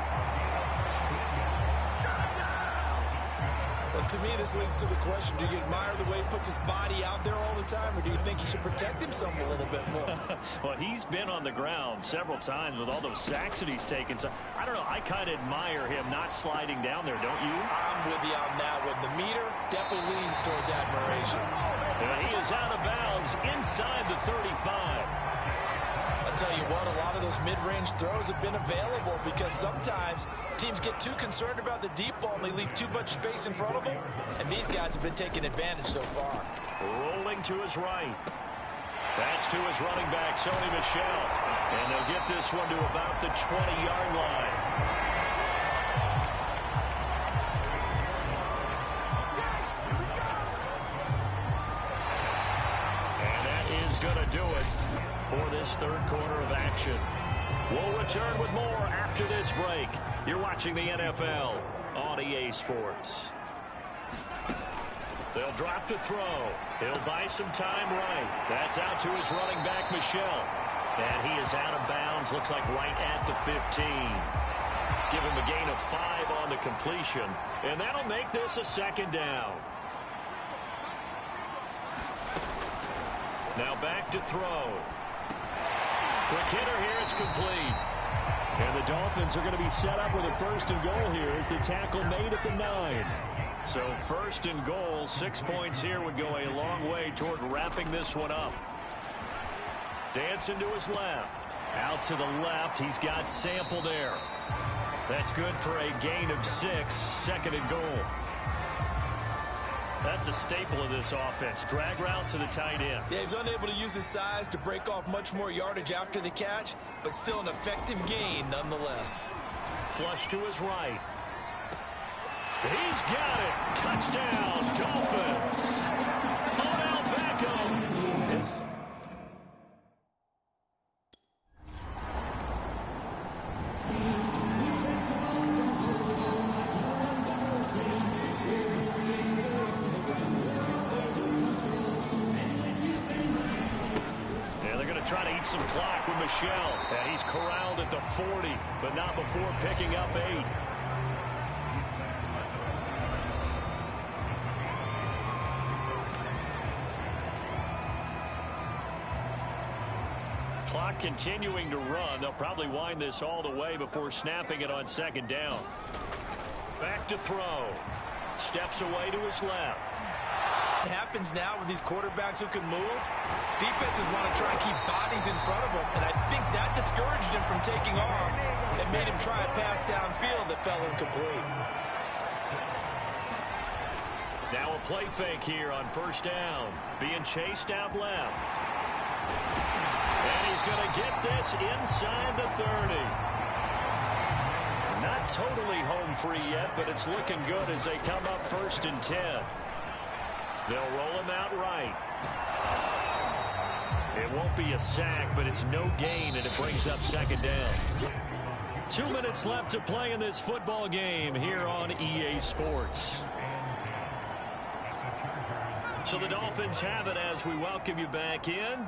Well, to me, this leads to the question, do you admire the way he puts his body out there all the time, or do you think he should protect himself a little bit more? Well, he's been on the ground several times with all those sacks that he's taken. So, I don't know, I kind of admire him not sliding down there, don't you? I'm with you on that one. The meter definitely leans towards admiration. And he is out of bounds inside the 35. I'll tell you what, a lot of those mid-range throws have been available because sometimes teams get too concerned about the deep ball and they leave too much space in front of them. And these guys have been taking advantage so far. Rolling to his right. That's to his running back, Sony Michel. And they'll get this one to about the 20-yard line. And that is going to do it for this 3rd quarter of action. We'll return with more after this break. You're watching the NFL on EA Sports. They'll drop to throw. He'll buy some time right. That's out to his running back, Michel. And he is out of bounds, looks like right at the 15. Give him a gain of 5 on the completion. And that'll make this a 2nd down. Now back to throw. Quick hitter here, it's complete. And the Dolphins are going to be set up with a 1st and goal here as the tackle made at the 9. So 1st and goal, 6 points here would go a long way toward wrapping this one up. Dancing to his left. Out to the left, he's got Sample there. That's good for a gain of 6, 2nd and goal. That's a staple of this offense. Drag route to the tight end. Yeah, he's unable to use his size to break off much more yardage after the catch, but still an effective gain nonetheless. Flush to his right. He's got it. Touchdown, Dolphins. Odell Beckham. It's trying to eat some clock with Michel. And he's corralled at the 40, but not before picking up 8. Clock continuing to run. They'll probably wind this all the way before snapping it on second down. Back to throw. Steps away to his left. It happens now with these quarterbacks who can move. Defenses want to try and keep bodies in front of them, and I think that discouraged him from taking off and made him try a pass downfield that fell incomplete. Now a play fake here on first down. Being chased out left. And he's going to get this inside the 30. Not totally home free yet, but it's looking good as they come up 1st and 10. They'll roll him out right. It won't be a sack, but it's no gain, and it brings up second down. 2 minutes left to play in this football game here on EA Sports. So the Dolphins have it as we welcome you back in.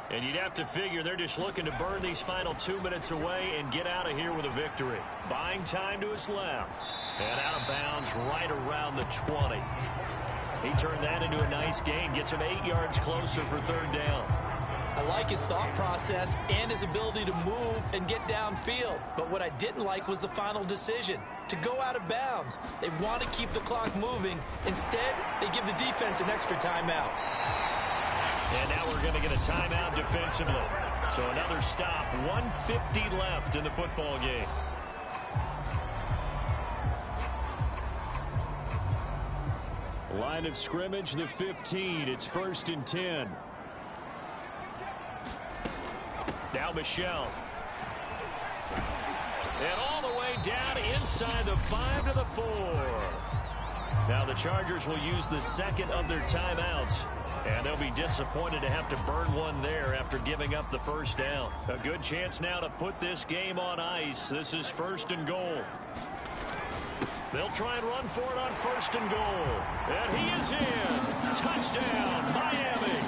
And you'd have to figure they're just looking to burn these final 2 minutes away and get out of here with a victory. Buying time to his left. And out of bounds right around the 20. He turned that into a nice gain. Gets him 8 yards closer for third down. I like his thought process and his ability to move and get downfield. But what I didn't like was the final decision, to go out of bounds. They want to keep the clock moving. Instead, they give the defense an extra timeout. And now we're going to get a timeout defensively. So another stop, 1:50 left in the football game. Line of scrimmage, the 15. It's 1st and 10. Now Michelle. And all the way down inside the 5 to the 4. Now the Chargers will use the second of their timeouts. And they'll be disappointed to have to burn one there after giving up the first down. A good chance now to put this game on ice. This is 1st and goal. They'll try and run for it on 1st and goal. And he is in. Touchdown, Miami.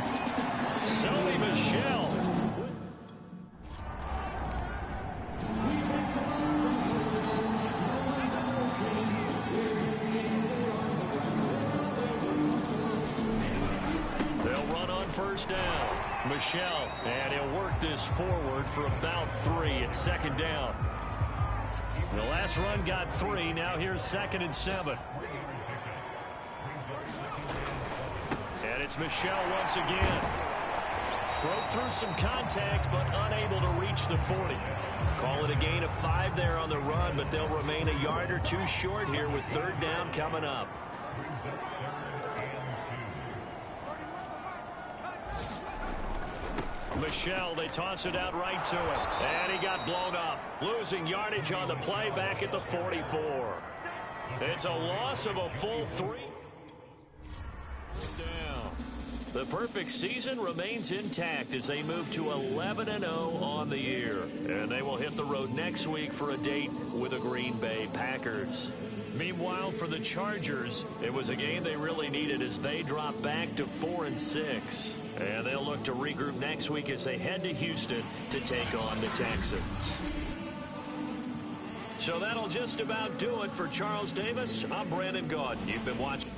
Sony Michel. They'll run on 1st down. Michel, and he'll work this forward for about 3 at 2nd down. The last run got 3. Now here's 2nd and 7. And it's Michel once again. Broke through some contact, but unable to reach the 40. Call it a gain of 5 there on the run, but they'll remain a yard or 2 short here with 3rd down coming up. Michel, they toss it out right to him. And he got blown up. Losing yardage on the play back at the 44. It's a loss of a full 3. Down. The perfect season remains intact as they move to 11-0 on the year. And they will hit the road next week for a date with the Green Bay Packers. Meanwhile, for the Chargers, it was a game they really needed as they drop back to 4-6. And they'll look to regroup next week as they head to Houston to take on the Texans. So that'll just about do it for Charles Davis. I'm Brandon Gaudin. You've been watching.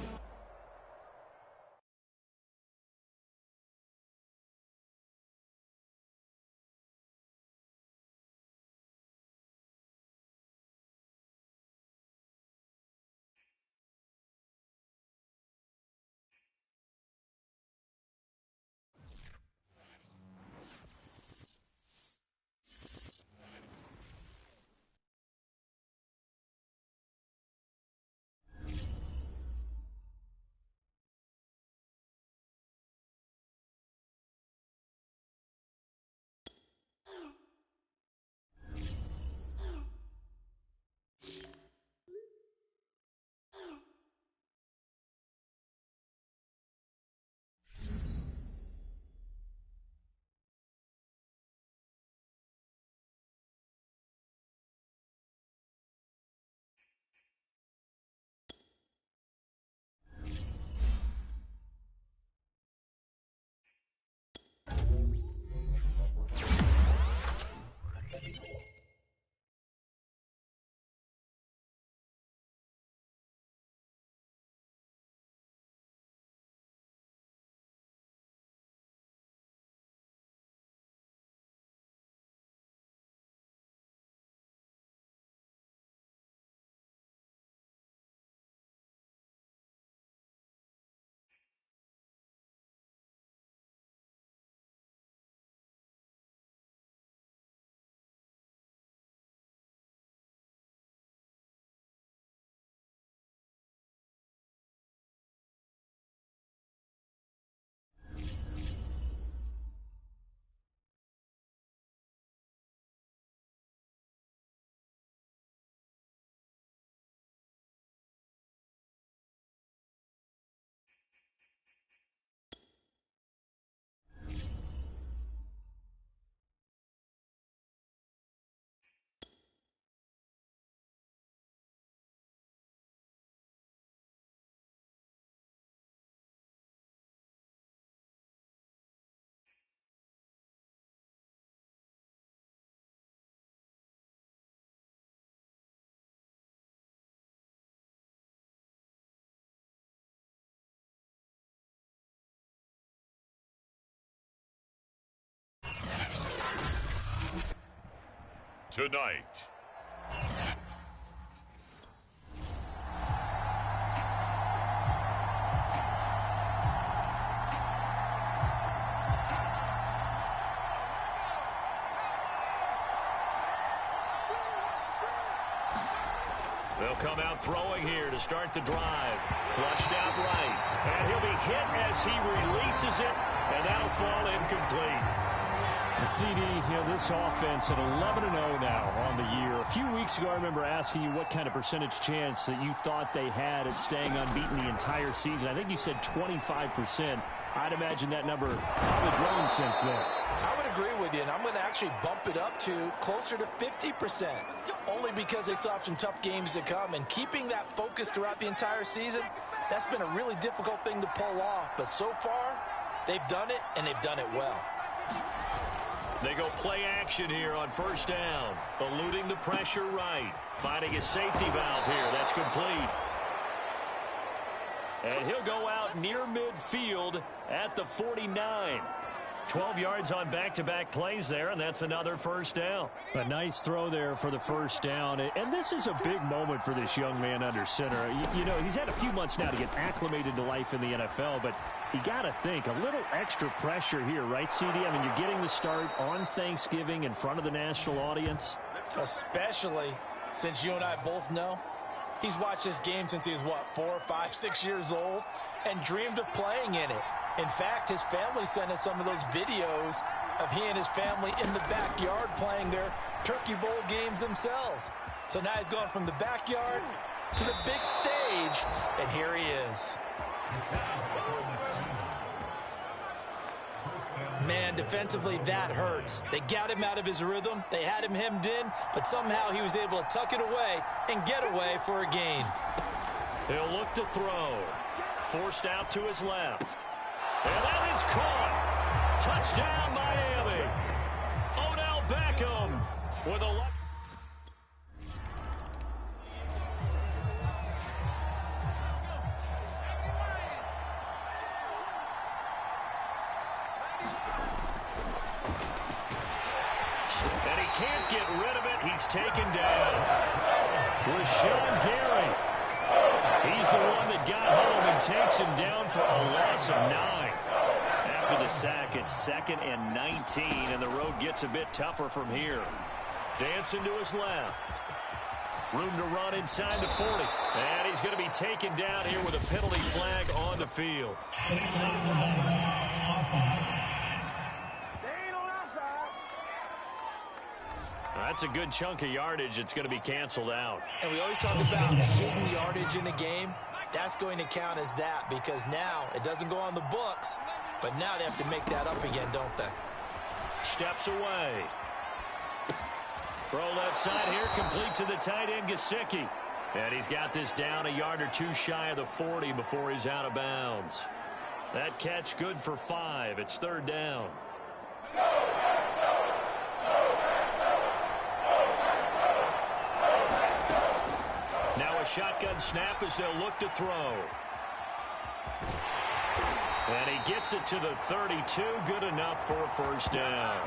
tonight. They'll come out throwing here to start the drive. Flushed out right. And he'll be hit as he releases it, and that'll fall incomplete. The CD, this offense at 11-0 now on the year. A few weeks ago, I remember asking you what kind of percentage chance that you thought they had at staying unbeaten the entire season. I think you said 25%. I'd imagine that number probably grown since then. I would agree with you, and I'm going to actually bump it up to closer to 50%, only because they still have some tough games to come, and keeping that focus throughout the entire season, that's been a really difficult thing to pull off. But so far, they've done it, and they've done it well. They go play action here on first down, eluding the pressure right, finding a safety valve here. That's complete. And he'll go out near midfield at the 49. 12 yards on back-to-back plays there, and that's another first down. A nice throw there for the first down. And this is a big moment for this young man under center. He's had a few months now to get acclimated to life in the NFL, but you got to think, a little extra pressure here, right, CD? I mean, you're getting the start on Thanksgiving in front of the national audience. Especially since you and I both know he's watched this game since he was, 4, 5, 6 years old, and dreamed of playing in it. In fact, his family sent us some of those videos of he and his family in the backyard playing their Turkey Bowl games themselves. So now he's gone from the backyard to the big stage, and here he is. Man, defensively, that hurts. They got him out of his rhythm. They had him hemmed in, but somehow he was able to tuck it away and get away for a gain. He'll look to throw. Forced out to his left. And that is caught. Touchdown, Miami. Odell Beckham with a luck. And he can't get rid of it. He's taken down. Rashawn Gary. He's the one that got home and takes him down for a loss of 9. After the sack, it's 2nd and 19, and the road gets a bit tougher from here. Dancing to his left. Room to run inside the 40. And he's going to be taken down here with a penalty flag on the field. That's a good chunk of yardage. It's going to be canceled out. And we always talk about hidden yardage in a game. That's going to count as that, because now it doesn't go on the books, but now they have to make that up again, don't they? Steps away. Throw left side here, complete to the tight end, Gesicki. And he's got this down a yard or two shy of the 40 before he's out of bounds. That catch good for 5. It's 3rd down. Now a shotgun snap as they'll look to throw. And he gets it to the 32. Good enough for a first down.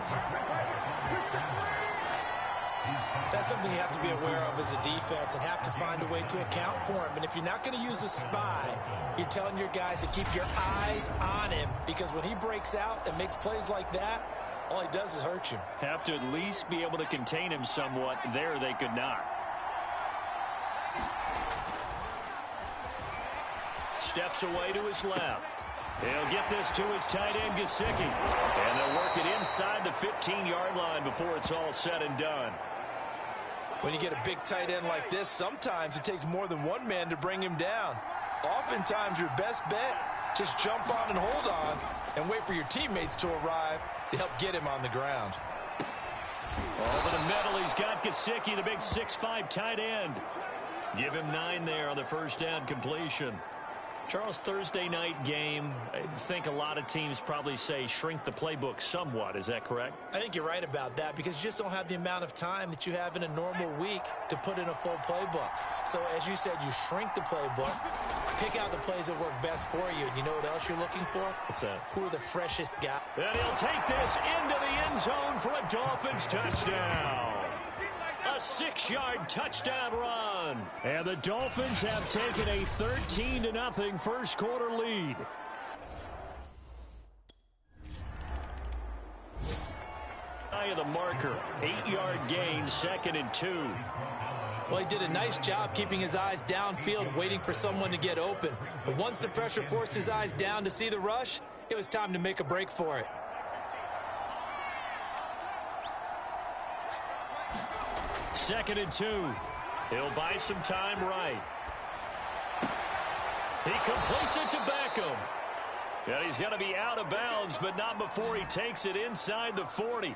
That's something you have to be aware of as a defense and have to find a way to account for him. And if you're not going to use a spy, you're telling your guys to keep your eyes on him, because when he breaks out and makes plays like that, all he does is hurt you. Have to at least be able to contain him somewhat. There they could not. Steps away to his left. He'll get this to his tight end, Gesicki. And they'll work it inside the 15-yard line before it's all said and done. When you get a big tight end like this, sometimes it takes more than one man to bring him down. Oftentimes, your best bet, just jump on and hold on and wait for your teammates to arrive to help get him on the ground. Over the middle, he's got Gesicki, the big 6'5" tight end. Give him 9 there on the first down completion. Charles, Thursday night game, I think a lot of teams probably say shrink the playbook somewhat. Is that correct? I think you're right about that, because you just don't have the amount of time that you have in a normal week to put in a full playbook. So, as you said, you shrink the playbook, pick out the plays that work best for you. And you know what else you're looking for? What's that? Who are the freshest guys? And he'll take this into the end zone for a Dolphins touchdown. A 6-yard touchdown run. And the Dolphins have taken a 13-0 first quarter lead. Eye of the marker. 8-yard gain, 2nd and 2. Well, he did a nice job keeping his eyes downfield, waiting for someone to get open. But once the pressure forced his eyes down to see the rush, it was time to make a break for it. Second and 2. He'll buy some time right. He completes it to Beckham. And he's going to be out of bounds, but not before he takes it inside the 40.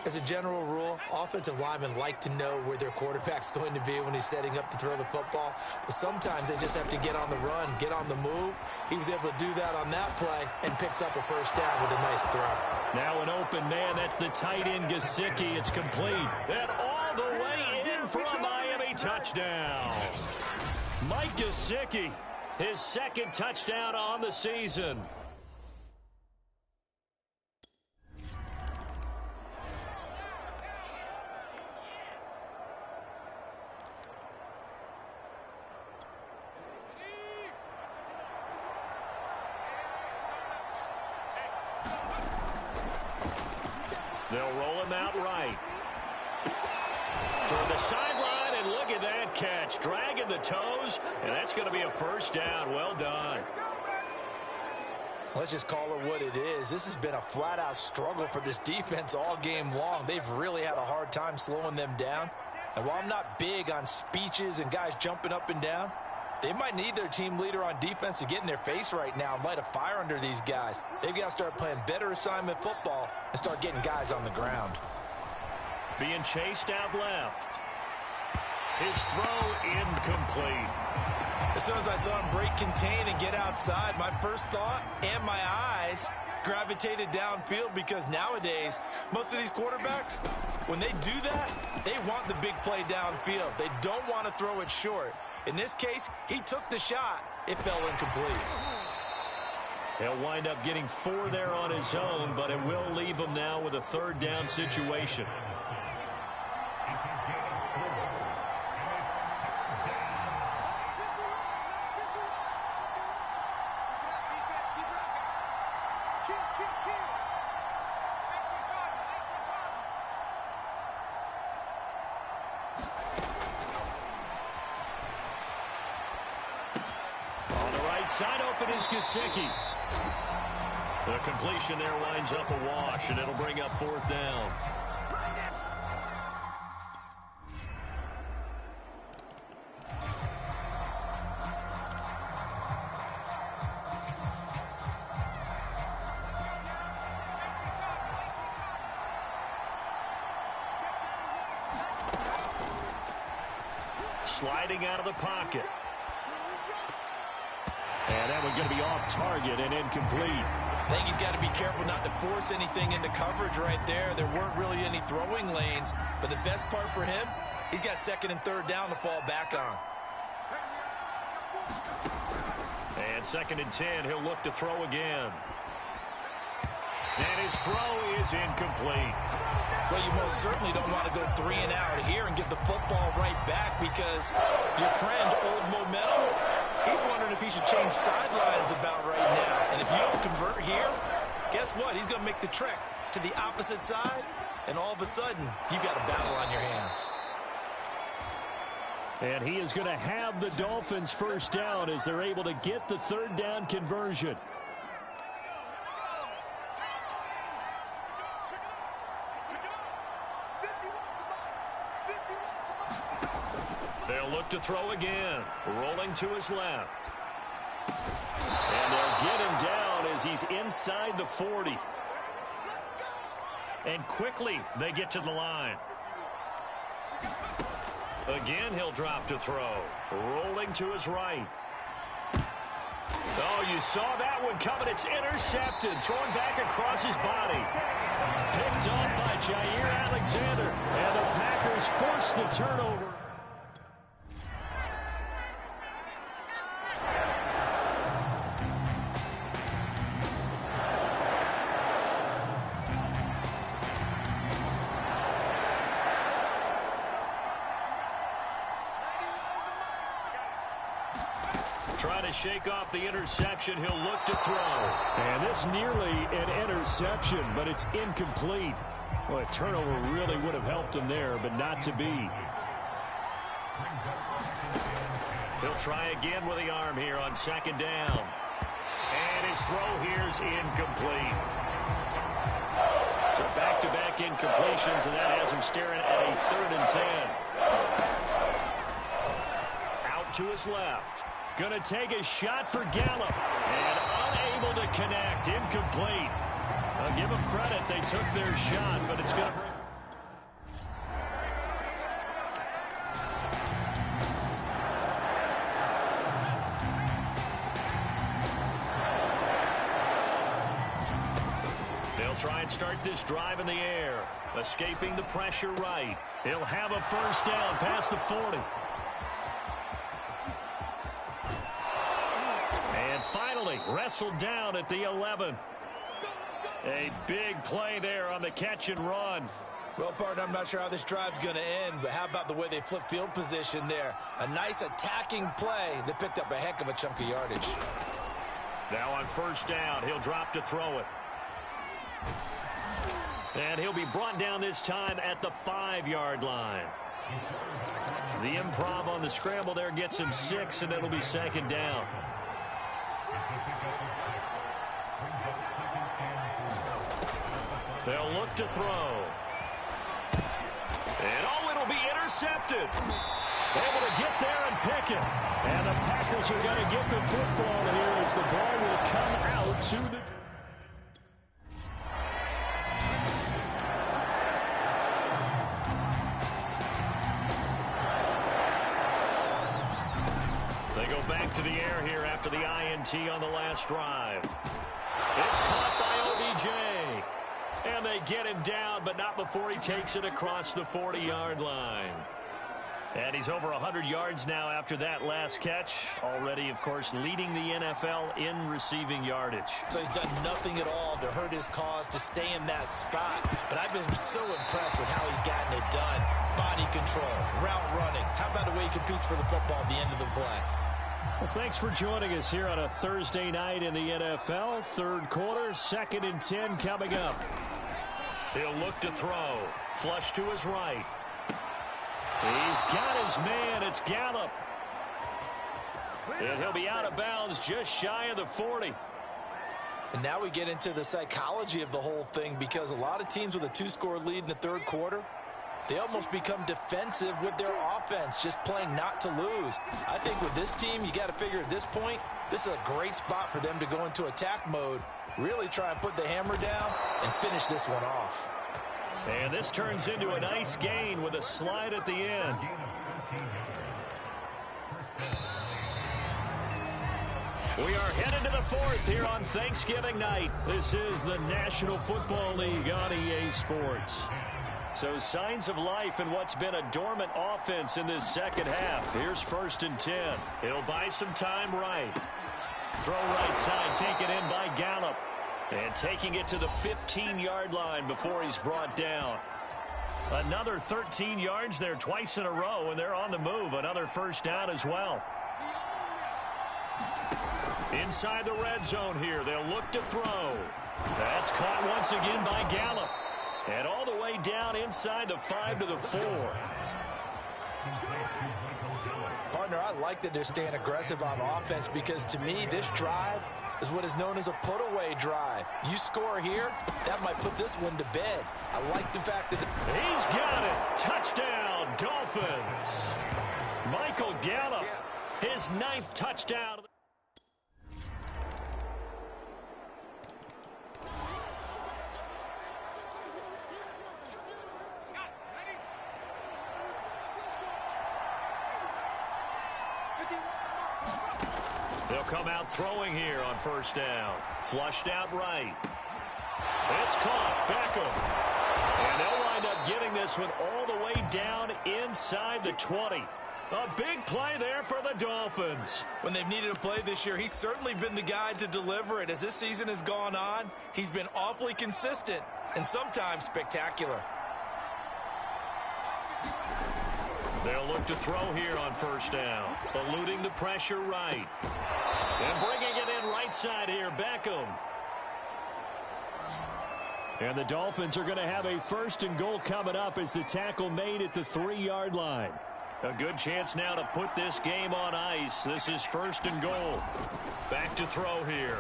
As a general rule, offensive linemen like to know where their quarterback's going to be when he's setting up to throw the football. But sometimes they just have to get on the run, get on the move. He was able to do that on that play and picks up a first down with a nice throw. Now an open man. That's the tight end, Gesicki. It's complete. And all the way in for a Miami touchdown. Mike Gesicki, his 2nd touchdown on the season. They'll roll him out right. Toward the sideline, and look at that catch. Dragging the toes, and that's going to be a first down. Well done. Let's just call it what it is. This has been a flat-out struggle for this defense all game long. They've really had a hard time slowing them down. And while I'm not big on speeches and guys jumping up and down, they might need their team leader on defense to get in their face right now and light a fire under these guys. They've got to start playing better assignment football and start getting guys on the ground. Being chased out left. His throw incomplete. As soon as I saw him break contain and get outside, my first thought and my eyes gravitated downfield, because nowadays, most of these quarterbacks, when they do that, they want the big play downfield. They don't want to throw it short. In this case, he took the shot. It fell incomplete. He'll wind up getting 4 there on his own, but it will leave him now with a 3rd down situation. Side open is Gesicki. The completion there winds up a wash, and it'll bring up 4th down. Sliding out of the pocket. And that one's going to be off target and incomplete. I think he's got to be careful not to force anything into coverage right there. There weren't really any throwing lanes, but the best part for him, he's got 2nd and 3rd down to fall back on. And 2nd and 10, he'll look to throw again. And his throw is incomplete. Well, you most certainly don't want to go 3 and out here and give the football right back, because your friend, Old Momentum, he's wondering if he should change sidelines about right now. And if you don't convert here, guess what? He's going to make the trek to the opposite side, and all of a sudden, you've got a battle on your hands. And he is going to have the Dolphins first down as they're able to get the 3rd down conversion. They'll look to throw again. Rolling to his left. And they'll get him down as he's inside the 40. And quickly they get to the line. Again, he'll drop to throw. Rolling to his right. Oh, you saw that one coming. It's intercepted. Thrown back across his body. Picked up by Jair Alexander. And the Packers force the turnover. Trying to shake off the interception. He'll look to throw. And this nearly an interception, but it's incomplete. Well, a turnover really would have helped him there, but not to be. He'll try again with the arm here on second down. And his throw here's incomplete. So back-to-back incompletions, and that has him staring at a 3rd and 10. Out to his left. Going to take a shot for Gallup. And unable to connect. Incomplete. I'll give them credit. They took their shot, but it's going to bring... They'll try and start this drive in the air. Escaping the pressure right. He'll have a first down past the 40. And finally, wrestled down at the 11. A big play there on the catch and run. Well, partner, I'm not sure how this drive's going to end, but how about the way they flip field position there? A nice attacking play that picked up a heck of a chunk of yardage. Now on first down, he'll drop to throw it. And he'll be brought down this time at the 5-yard line. The improv on the scramble there gets him 6, and it'll be second down. They'll look to throw. And it'll be intercepted. Able to get there and pick it. And the Packers are going to get the football here as the ball will come out to the... They go back to the air here after the INT on the last drive. It's caught by OBJ. And they get him down, but not before he takes it across the 40-yard line. And he's over 100 yards now after that last catch. Already, of course, leading the NFL in receiving yardage. So he's done nothing at all to hurt his cause, to stay in that spot. But I've been so impressed with how he's gotten it done. Body control, route running. How about the way he competes for the football at the end of the play? Well, thanks for joining us here on a Thursday night in the NFL. Third quarter, 2nd and 10 coming up. He'll look to throw. Flush to his right. He's got his man. It's Gallup. And he'll be out of bounds just shy of the 40. And now we get into the psychology of the whole thing, because a lot of teams with a 2-score lead in the third quarter, they almost become defensive with their offense, just playing not to lose. I think with this team, you got to figure at this point, this is a great spot for them to go into attack mode, really try and put the hammer down and finish this one off. And this turns into a nice gain with a slide at the end. We are headed to the 4th here on Thanksgiving night. This is the National Football League on EA Sports. So signs of life in what's been a dormant offense in this second half. Here's 1st and 10. He'll buy some time right. Throw right side, taken in by Gallup. And taking it to the 15-yard line before he's brought down. Another 13 yards there twice in a row, and they're on the move. Another first down as well. Inside the red zone here, they'll look to throw. That's caught once again by Gallup. And all the way down inside the 5 to the 4. Partner, I like that they're staying aggressive on offense, because to me, this drive is what is known as a put-away drive. You score here, that might put this one to bed. I like the fact that... He's got it. Touchdown, Dolphins. Michael Gallup, his 9th touchdown. They'll come out throwing here on first down. Flushed out right. It's caught. Beckham. And they'll wind up getting this one all the way down inside the 20. A big play there for the Dolphins. When they've needed a play this year, he's certainly been the guy to deliver it. As this season has gone on, he's been awfully consistent and sometimes spectacular. They'll look to throw here on first down. Eluding the pressure right. And bringing it in right side here, Beckham. And the Dolphins are going to have a 1st and goal coming up as the tackle made at the 3-yard line. A good chance now to put this game on ice. This is 1st and goal. Back to throw here.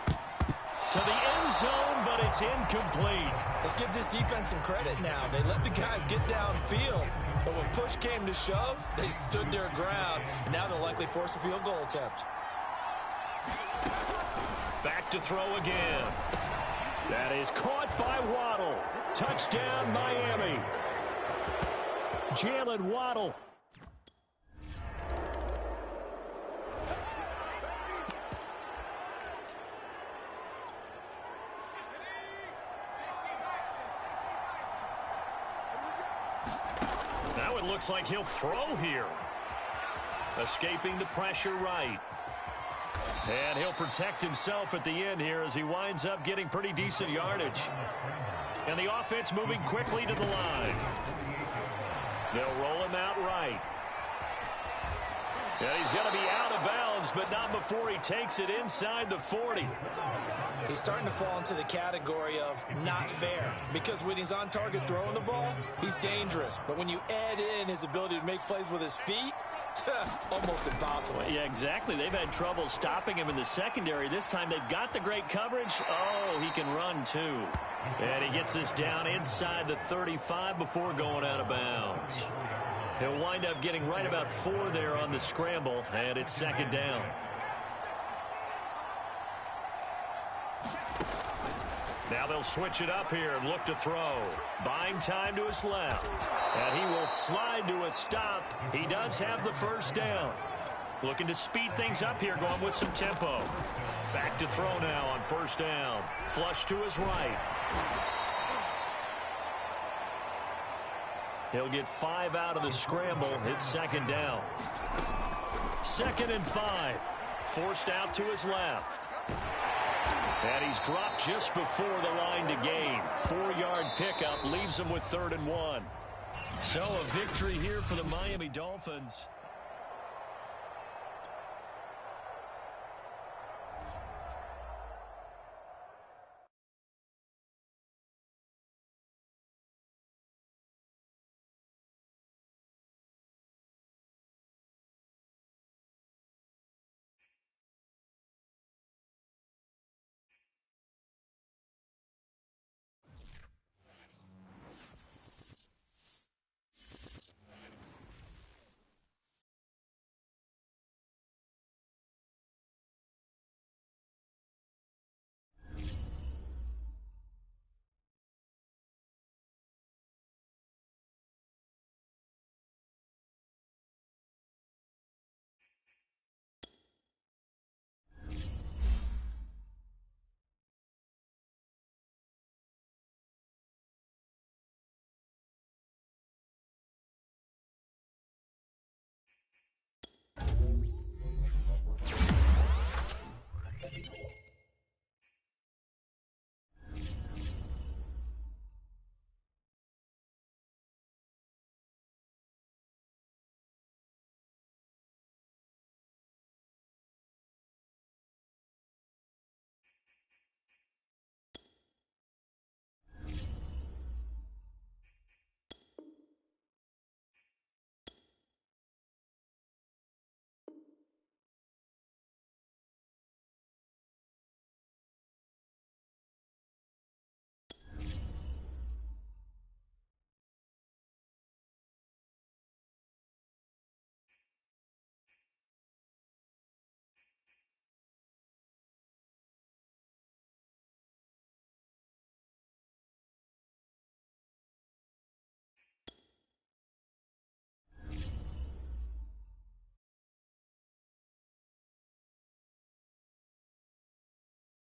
To the end zone, but it's incomplete. Let's give this defense some credit now. They let the guys get downfield, but when push came to shove, they stood their ground, and now they'll likely force a field goal attempt. Back to throw again. That is caught by Waddle. Touchdown, Miami. Jalen Waddle. Now it looks like he'll throw here. Escaping the pressure right. And he'll protect himself at the end here as he winds up getting pretty decent yardage. And the offense moving quickly to the line. They'll roll him out right. And he's going to be out of bounds, but not before he takes it inside the 40. He's starting to fall into the category of not fair, because when he's on target throwing the ball, he's dangerous. But when you add in his ability to make plays with his feet, almost impossible. Yeah, exactly. They've had trouble stopping him in the secondary. This time they've got the great coverage. Oh, he can run too. And he gets this down inside the 35 before going out of bounds. He'll wind up getting right about 4 there on the scramble, and it's 2nd down. Now they'll switch it up here and look to throw. Buying time to his left. And he will slide to a stop. He does have the 1st down. Looking to speed things up here, going with some tempo. Back to throw now on 1st down. Flush to his right. He'll get 5 out of the scramble. It's 2nd down. 2nd and 5. Forced out to his left. And he's dropped just before the line to gain. 4-yard pickup leaves him with 3rd and 1. So a victory here for the Miami Dolphins.